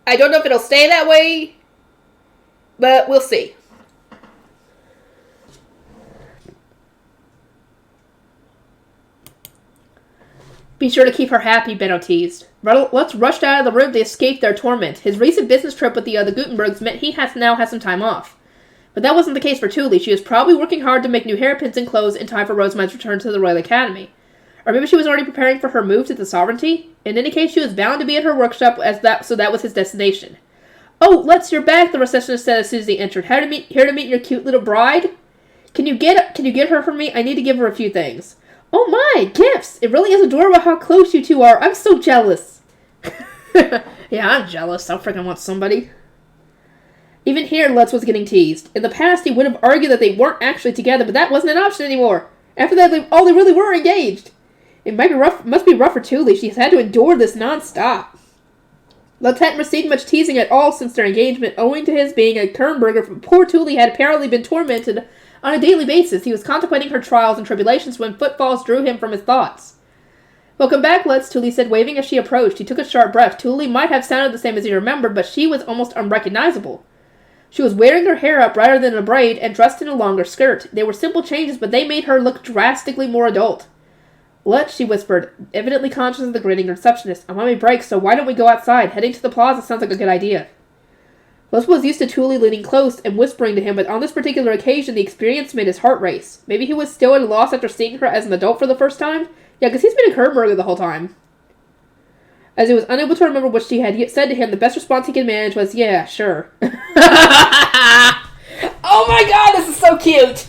I don't know if it'll stay that way, but we'll see. Be sure to keep her happy, Benno teased. Lutz rushed out of the room to escape their torment. His recent business trip with the other Gutenbergs meant he now has some time off. But that wasn't the case for Thule. She was probably working hard to make new hairpins and clothes in time for Rosemine's return to the Royal Academy. Or maybe she was already preparing for her move to the Sovereignty? In any case, she was bound to be at her workshop, so that was his destination. Oh, Lutz, you're back, the receptionist said as soon as he entered. Here to meet your cute little bride? Can you get her for me? I need to give her a few things. Oh my, gifts! It really is adorable how close you two are. I'm so jealous. Yeah, I'm jealous. I freaking want somebody. Even here, Lutz was getting teased. In the past, he would have argued that they weren't actually together, but that wasn't an option anymore. After that, they really were engaged. It must be rough for Thule. She's had to endure this non-stop. Lutz hadn't received much teasing at all since their engagement, owing to his being a Kernberger. Poor Thule had apparently been tormented on a daily basis. He was contemplating her trials and tribulations when footfalls drew him from his thoughts. Welcome back, Lutz, Thule said, waving as she approached. He took a sharp breath. Thule might have sounded the same as he remembered, but she was almost unrecognizable. She was wearing her hair up rather than a braid and dressed in a longer skirt. They were simple changes, but they made her look drastically more adult. Lutz, she whispered, evidently conscious of the grinning receptionist. I'm on my break, so why don't we go outside? Heading to the plaza sounds like a good idea. Lutz was used to Thule leaning close and whispering to him, but on this particular occasion, the experience made his heart race. Maybe he was still at a loss after seeing her as an adult for the first time? Yeah, because he's been a Kernberger the whole time. As he was unable to remember what she had said to him, the best response he could manage was, yeah, sure. Oh my god, this is so cute!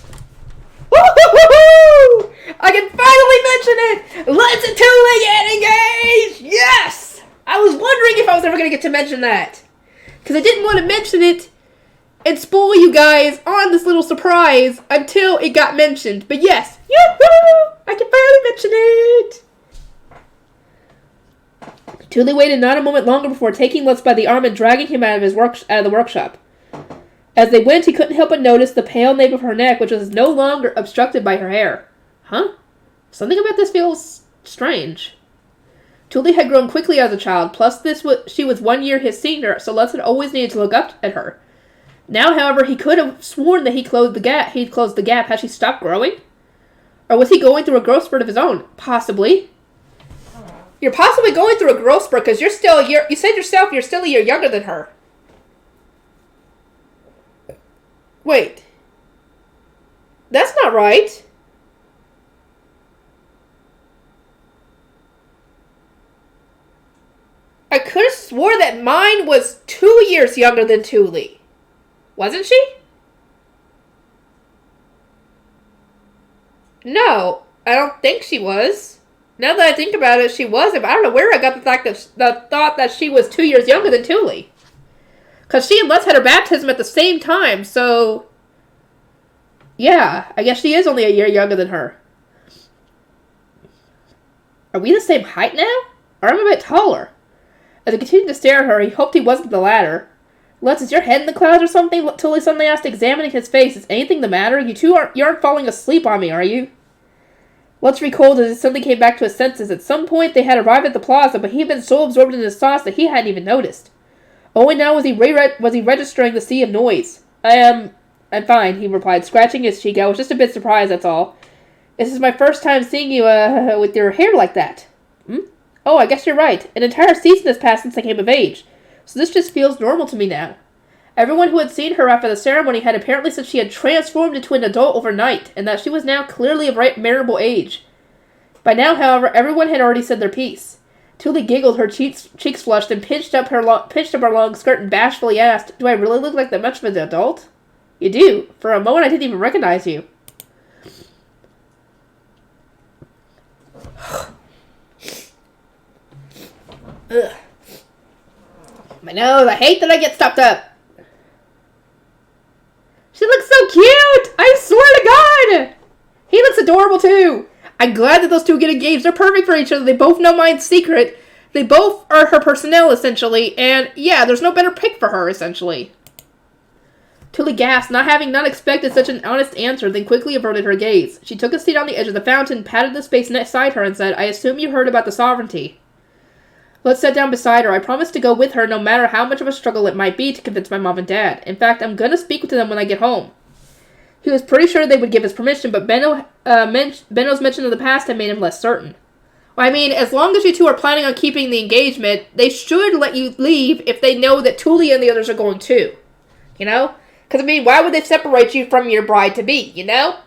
Woo-hoo-hoo-hoo! I can finally mention it! Let's and Thule get engaged! Yes! I was wondering if I was ever going to get to mention that. Because I didn't want to mention it and spoil you guys on this little surprise until it got mentioned. But yes, yoo-hoo! I can finally mention it! Thule waited not a moment longer before taking Lutz by the arm and dragging him out of the workshop. As they went, he couldn't help but notice the pale nape of her neck, which was no longer obstructed by her hair. Huh? Something about this feels strange. Thule had grown quickly as a child, plus she was 1 year his senior, so Lutz had always needed to look up at her. Now, however, he could have sworn that he'd closed the gap. Had she stopped growing? Or was he going through a growth spurt of his own? Possibly. You're possibly going through a growth spurt because you said yourself you're still a year younger than her. Wait. That's not right. I could have swore that mine was 2 years younger than Thule. Wasn't she? No, I don't think she was. Now that I think about it, she wasn't. But I don't know where I got the thought that she was 2 years younger than Thule. Because she and Lutz had her baptism at the same time, so Yeah, I guess she is only a year younger than her. Are we the same height now? Or am I a bit taller? As he continued to stare at her, he hoped he wasn't the latter. Lutz, is your head in the clouds or something? Tully suddenly asked, examining his face. Is anything the matter? You aren't falling asleep on me, are you? Lutz recoiled as he suddenly came back to his senses. At some point, they had arrived at the plaza, but he had been so absorbed in his thoughts that he hadn't even noticed. Only now was he registering the sea of noise. I'm fine, he replied, scratching his cheek. I was just a bit surprised, that's all. This is my first time seeing you, with your hair like that. Oh, I guess you're right. An entire season has passed since I came of age. So this just feels normal to me now. Everyone who had seen her after the ceremony had apparently said she had transformed into an adult overnight, and that she was now clearly of marriageable age. By now, however, everyone had already said their piece. Tully giggled, her cheeks flushed, and pinched up her long skirt and bashfully asked, Do I really look like that much of an adult? You do. For a moment, I didn't even recognize you. Ugh. My nose, I hate that I get stopped up. She looks so cute! I swear to God! He looks adorable too. I'm glad that those two get engaged. They're perfect for each other. They both know mine's secret. They both are her personnel, essentially. And yeah, there's no better pick for her, essentially. Tully gasped, not expected such an honest answer, then quickly averted her gaze. She took a seat on the edge of the fountain, patted the space beside her, and said, I assume you heard about the sovereignty. Lutz sat down beside her. I promised to go with her no matter how much of a struggle it might be to convince my mom and dad. In fact, I'm gonna speak to them when I get home. He was pretty sure they would give his permission, but Benno's mention of the past had made him less certain. Well, I mean, as long as you two are planning on keeping the engagement, they should let you leave if they know that Tully and the others are going too. You know? Because, I mean, why would they separate you from your bride-to-be, you know?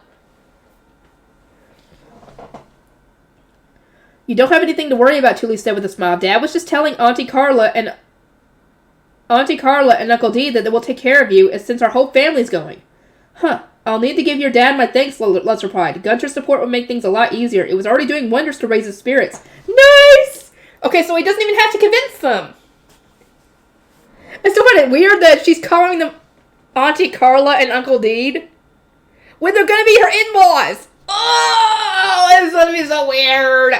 You don't have anything to worry about, Tully said with a smile. Dad was just telling Auntie Carla and Uncle D that they will take care of you, since our whole family's going. Huh. I'll need to give your dad my thanks, Lutz replied. Gunter's support would make things a lot easier. It was already doing wonders to raise his spirits. Nice! Okay, so he doesn't even have to convince them. It's so weird that she's calling them Auntie Carla and Uncle Deed when they're gonna be her in-laws. Oh, it's gonna be so weird.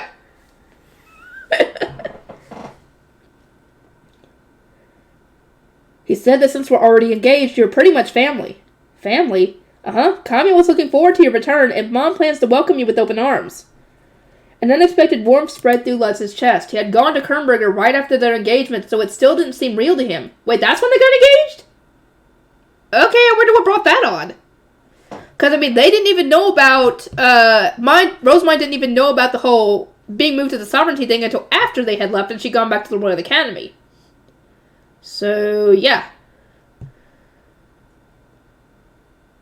He said that since we're already engaged, you're pretty much family. Family? Uh-huh. Kami was looking forward to your return, and Mom plans to welcome you with open arms. An unexpected warmth spread through Lutz's chest. He had gone to Kernberger right after their engagement, so it still didn't seem real to him. Wait, that's when they got engaged? Okay, I wonder what brought that on. Because, I mean, they didn't even know about, Rosemine didn't even know about the whole being moved to the sovereignty thing until after they had left and she'd gone back to the Royal Academy. So, yeah.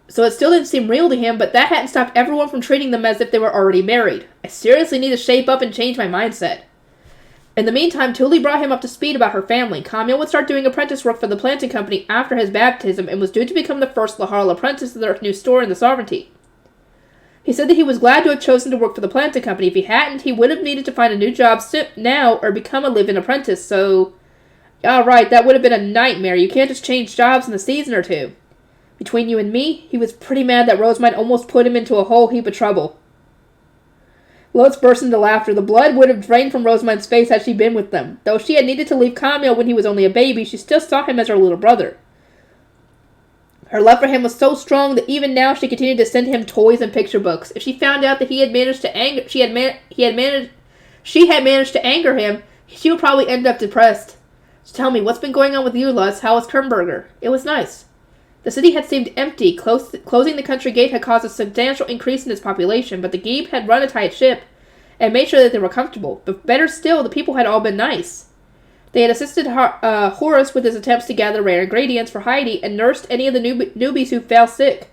So it still didn't seem real to him, but that hadn't stopped everyone from treating them as if they were already married. I seriously need to shape up and change my mindset. In the meantime, Tully brought him up to speed about her family. Camille would start doing apprentice work for the planting company after his baptism and was due to become the first Laharl apprentice of their new store in the Sovereignty. He said that he was glad to have chosen to work for the planting company. If he hadn't, he would have needed to find a new job now or become a live-in apprentice, so... Alright, that would have been a nightmare. You can't just change jobs in a season or two. Between you and me, he was pretty mad that Rosemine almost put him into a whole heap of trouble. Lutz burst into laughter. The blood would have drained from Rosemine's face had she been with them. Though she had needed to leave Camille when he was only a baby, she still saw him as her little brother. Her love for him was so strong that even now she continued to send him toys and picture books. If she found out that she had managed to anger him, she would probably end up depressed. So tell me, what's been going on with you, Lutz? How was Kernberger? It was nice. The city had seemed empty. Closing the country gate had caused a substantial increase in its population, but the Geeb had run a tight ship and made sure that they were comfortable. But better still, the people had all been nice. They had assisted Horace with his attempts to gather rare ingredients for Heidi and nursed any of the newbies who fell sick.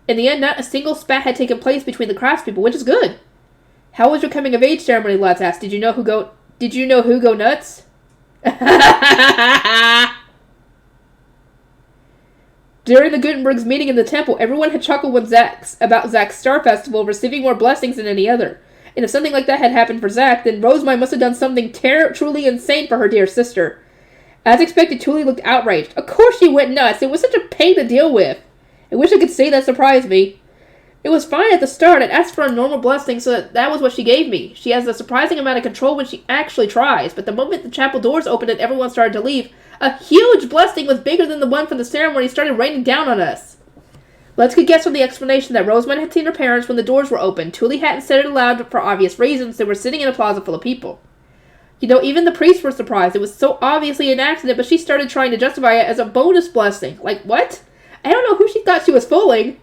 In the end, not a single spat had taken place between the craftspeople, which is good. How was your coming-of-age ceremony, Lutz asked. Did you know who go nuts? During the Gutenberg's meeting in the temple, everyone had chuckled about Zach's Star Festival receiving more blessings than any other. And if something like that had happened for Zach, then Rosemine must have done something truly insane for her dear sister. As expected, Tully looked outraged. Of course she went nuts. It was such a pain to deal with. I wish I could say that surprised me. It was fine at the start. I'd asked for a normal blessing, so that was what she gave me. She has a surprising amount of control when she actually tries, but the moment the chapel doors opened and everyone started to leave, a huge blessing was bigger than the one from the ceremony started raining down on us. Let's get guess from the explanation that Rosamund had seen her parents when the doors were open. Tuli hadn't said it aloud for obvious reasons. They were sitting in a plaza full of people. You know, even the priests were surprised. It was so obviously an accident, but she started trying to justify it as a bonus blessing. Like, what? I don't know who she thought she was fooling.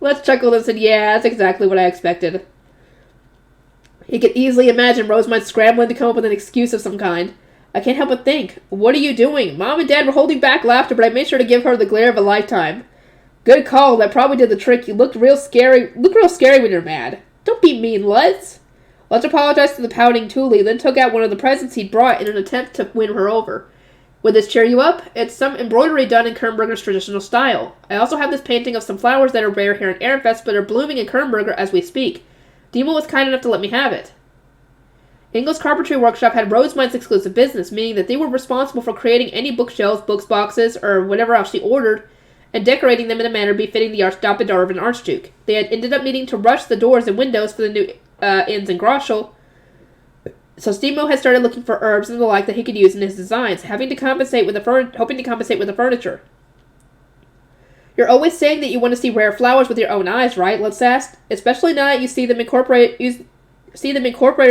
Let's chuckle and said, yeah, that's exactly what I expected. You could easily imagine Rosamund scrambling to come up with an excuse of some kind. I can't help but think, what are you doing? Mom and Dad were holding back laughter, but I made sure to give her the glare of a lifetime. Good call, that probably did the trick. You look real scary when you're mad. Don't be mean, Let's apologized to the pouting Tuli, then took out one of the presents he'd brought in an attempt to win her over. Would this cheer you up? It's some embroidery done in Kernberger's traditional style. I also have this painting of some flowers that are rare here in Ehrenfest, but are blooming in Kernberger as we speak. Dima was kind enough to let me have it. Engel's carpentry workshop had Rosamund's exclusive business, meaning that they were responsible for creating any bookshelves, books boxes, or whatever else she ordered, and decorating them in a manner befitting the Archdoppedar of an Archduke. They had ended up needing to rush the doors and windows for the new inns in Groschel, so Stemo had started looking for herbs and the like that he could use in his designs, hoping to compensate with the furniture. You're always saying that you want to see rare flowers with your own eyes, right? Let's ask. Especially now that you see them incorporated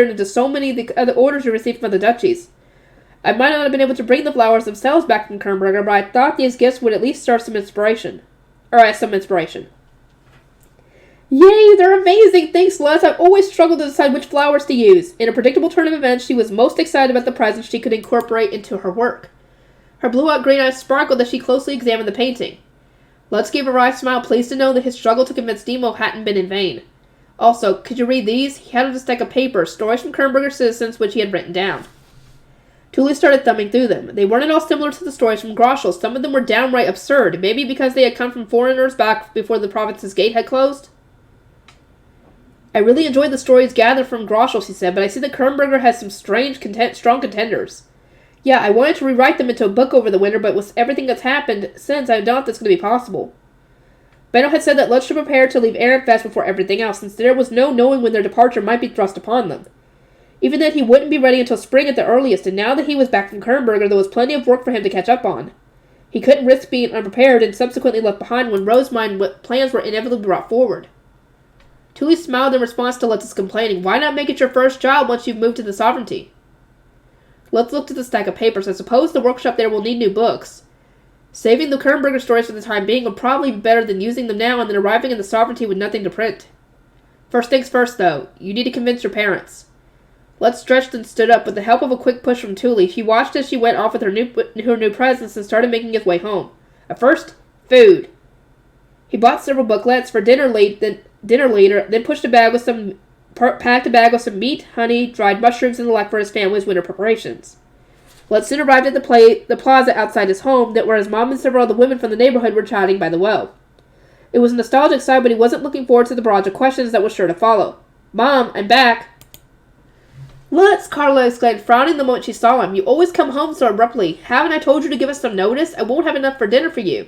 into so many of the other orders you received from the duchies. I might not have been able to bring the flowers themselves back from Kernberger, but I thought these gifts would at least serve some inspiration. Yay, they're amazing! Thanks, Les. I've always struggled to decide which flowers to use. In a predictable turn of events, she was most excited about the presents she could incorporate into her work. Her blue-eyed green eyes sparkled as she closely examined the painting. Let's gave a wry smile, pleased to know that his struggle to convince Demo hadn't been in vain. Also, could you read these? He handed a stack of papers, stories from Kernberger citizens which he had written down. Tuli started thumbing through them. They weren't at all similar to the stories from Groschel. Some of them were downright absurd, maybe because they had come from foreigners back before the province's gate had closed. I really enjoyed the stories gathered from Groschel, she said, but I see that Kernberger has some strong contenders. Yeah, I wanted to rewrite them into a book over the winter, but with everything that's happened since, I doubt that's going to be possible. Benno had said that Lutz should prepare to leave Ehrenfest before everything else, since there was no knowing when their departure might be thrust upon them. Even then, he wouldn't be ready until spring at the earliest, and now that he was back from Kernberger, there was plenty of work for him to catch up on. He couldn't risk being unprepared and subsequently left behind when Rosamund's plans were inevitably brought forward. Tuli smiled in response to Lutz's complaining. Why not make it your first job once you've moved to the sovereignty? Lutz looked at the stack of papers. I suppose the workshop there will need new books. Saving the Kernberger stories for the time being would probably be better than using them now and then arriving in the sovereignty with nothing to print. First things first, though. You need to convince your parents. Lutz stretched and stood up. With the help of a quick push from Tuli, he watched as she went off with her new presents and started making his way home. At first, food. He bought several booklets for dinner later, then packed a bag with some meat, honey, dried mushrooms, and the like for his family's winter preparations. Lutz soon arrived at the plaza outside his home, where his mom and several other women from the neighborhood were chatting by the well. It was a nostalgic sight, but he wasn't looking forward to the barrage of questions that was sure to follow. Mom, I'm back. Lutz, Carla exclaimed, frowning the moment she saw him. You always come home so abruptly. Haven't I told you to give us some notice? I won't have enough for dinner for you.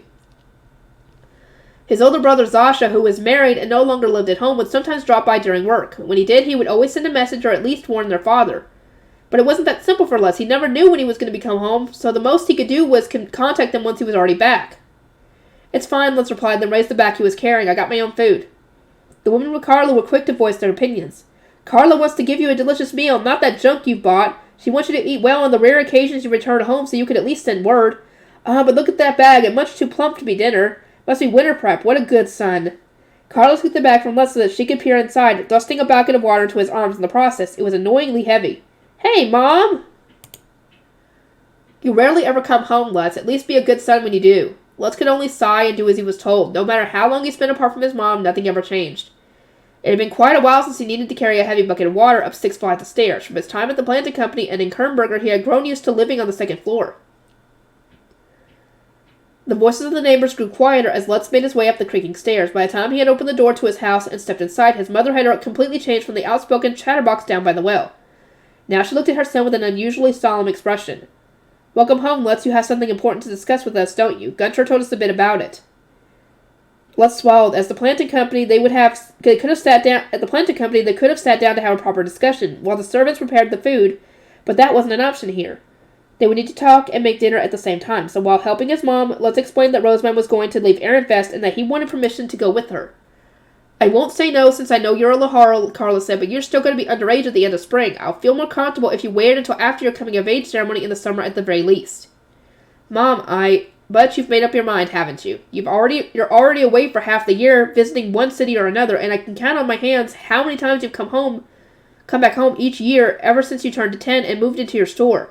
His older brother Zasha, who was married and no longer lived at home, would sometimes drop by during work. When he did, he would always send a message or at least warn their father. But it wasn't that simple for Lutz. He never knew when he was going to be come home, so the most he could do was contact them once he was already back. It's fine, Lutz replied, then raised the bag he was carrying. I got my own food. The women with Carla were quick to voice their opinions. Carla wants to give you a delicious meal, not that junk you've bought. She wants you to eat well on the rare occasions you return home so you could at least send word. But look at that bag. It's much too plump to be dinner. Must be winter prep. What a good son. Carla took the bag from Lutz so that she could peer inside, thrusting a bucket of water into his arms in the process. It was annoyingly heavy. Hey, Mom! You rarely ever come home, Lutz. At least be a good son when you do. Lutz could only sigh and do as he was told. No matter how long he spent apart from his mom, nothing ever changed. It had been quite a while since he needed to carry a heavy bucket of water up 6 flights of stairs. From his time at the planting company and in Kernberger, he had grown used to living on the second floor. The voices of the neighbors grew quieter as Lutz made his way up the creaking stairs. By the time he had opened the door to his house and stepped inside, his mother had completely changed from the outspoken chatterbox down by the well. Now she looked at her son with an unusually solemn expression. Welcome home, Lutz. You have something important to discuss with us, don't you? Gunter told us a bit about it. Lutz swallowed. As the planting company, they could have sat down at the planting company. They could have sat down to have a proper discussion while the servants prepared the food, but that wasn't an option here. They would need to talk and make dinner at the same time. So while helping his mom, Lutz explained that Rosamund was going to leave Ehrenfest and that he wanted permission to go with her. I won't say no since I know you're a Lahar, Carla said, but you're still going to be underage at the end of spring. I'll feel more comfortable if you wait until after your coming-of-age ceremony in the summer at the very least. Mom, But you've made up your mind, haven't you? You're already away for half the year, visiting one city or another, and I can count on my hands how many times you've come back home each year ever since you turned 10 and moved into your store.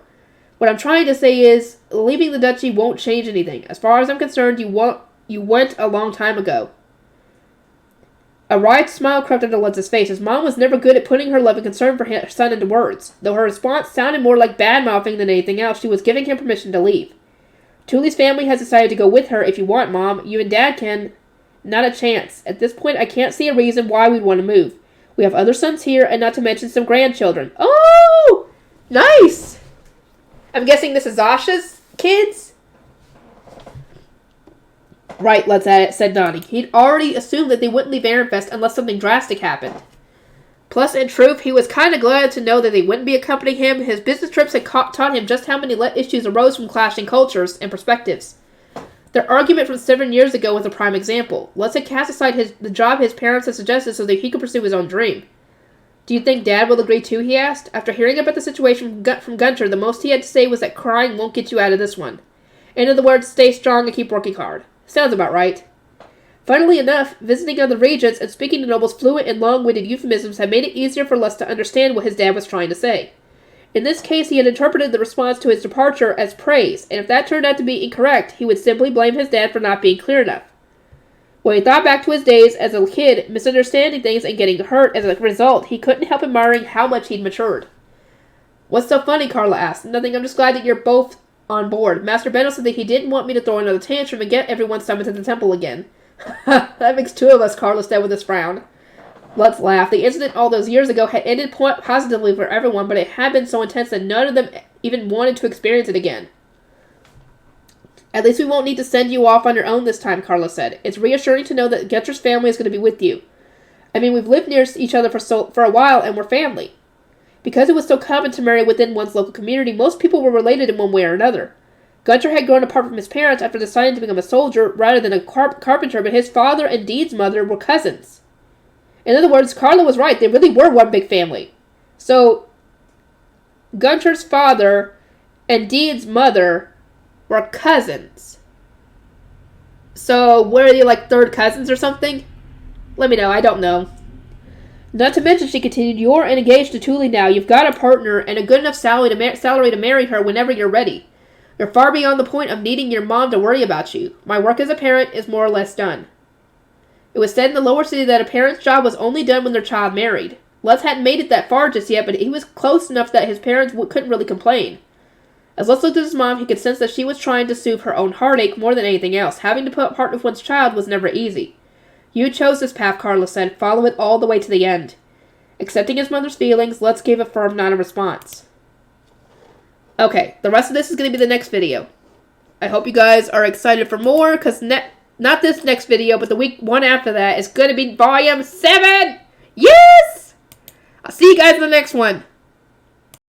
What I'm trying to say is, leaving the duchy won't change anything. As far as I'm concerned, you went a long time ago. A wide smile crept into Lutz's face. His mom was never good at putting her love and concern for her son into words. Though her response sounded more like bad-mouthing than anything else, she was giving him permission to leave. Tully's family has decided to go with her if you want, Mom. You and Dad can. Not a chance. At this point, I can't see a reason why we'd want to move. We have other sons here, and not to mention some grandchildren. Oh! Nice! I'm guessing this is Zasha's kids? Right, let's at it, said Donnie. He'd already assumed that they wouldn't leave Ehrenfest unless something drastic happened. Plus, in truth, he was kind of glad to know that they wouldn't be accompanying him. His business trips had taught him just how many issues arose from clashing cultures and perspectives. Their argument from 7 years ago was a prime example. Lutz had cast aside the job his parents had suggested so that he could pursue his own dream. Do you think Dad will agree too, he asked. After hearing about the situation from Gunter, the most he had to say was that crying won't get you out of this one. In other words, stay strong and keep working hard. Sounds about right. Funnily enough, visiting other regents and speaking to nobles fluent and long-winded euphemisms had made it easier for Lutz to understand what his dad was trying to say. In this case, he had interpreted the response to his departure as praise, and if that turned out to be incorrect, he would simply blame his dad for not being clear enough. When he thought back to his days as a kid, misunderstanding things and getting hurt as a result, he couldn't help admiring how much he'd matured. What's so funny, Carla asked. Nothing, I'm just glad that you're both on board. Master Benno said that he didn't want me to throw another tantrum and get everyone summoned to the temple again. That makes two of us, Carla said with his frown. Let's laugh. The incident all those years ago had ended positively for everyone, but it had been so intense that none of them even wanted to experience it again. At least we won't need to send you off on your own this time, Carla said. It's reassuring to know that Gunter's family is going to be with you. I mean, we've lived near each other for a while, and we're family. Because it was so common to marry within one's local community, most people were related in one way or another. Gunter had grown apart from his parents after deciding to become a soldier rather than a carpenter, but his father and Deed's mother were cousins. In other words, Carla was right. They really were one big family. So, Gunter's father and Deed's mother were cousins. So, were they like third cousins or something? Let me know. I don't know. Not to mention, she continued, you're engaged to Tully now. You've got a partner and a good enough salary to marry her whenever you're ready. You're far beyond the point of needing your mom to worry about you. My work as a parent is more or less done. It was said in the lower city that a parent's job was only done when their child married. Lutz hadn't made it that far just yet, but he was close enough that his parents couldn't really complain. As Lutz looked at his mom, he could sense that she was trying to soothe her own heartache more than anything else. Having to put part of one's child was never easy. You chose this path, Carla said. Follow it all the way to the end. Accepting his mother's feelings, Lutz gave a firm non-response. Okay, the rest of this is going to be the next video. I hope you guys are excited for more, because not this next video, but the one after that is going to be Volume 7! Yes! I'll see you guys in the next one.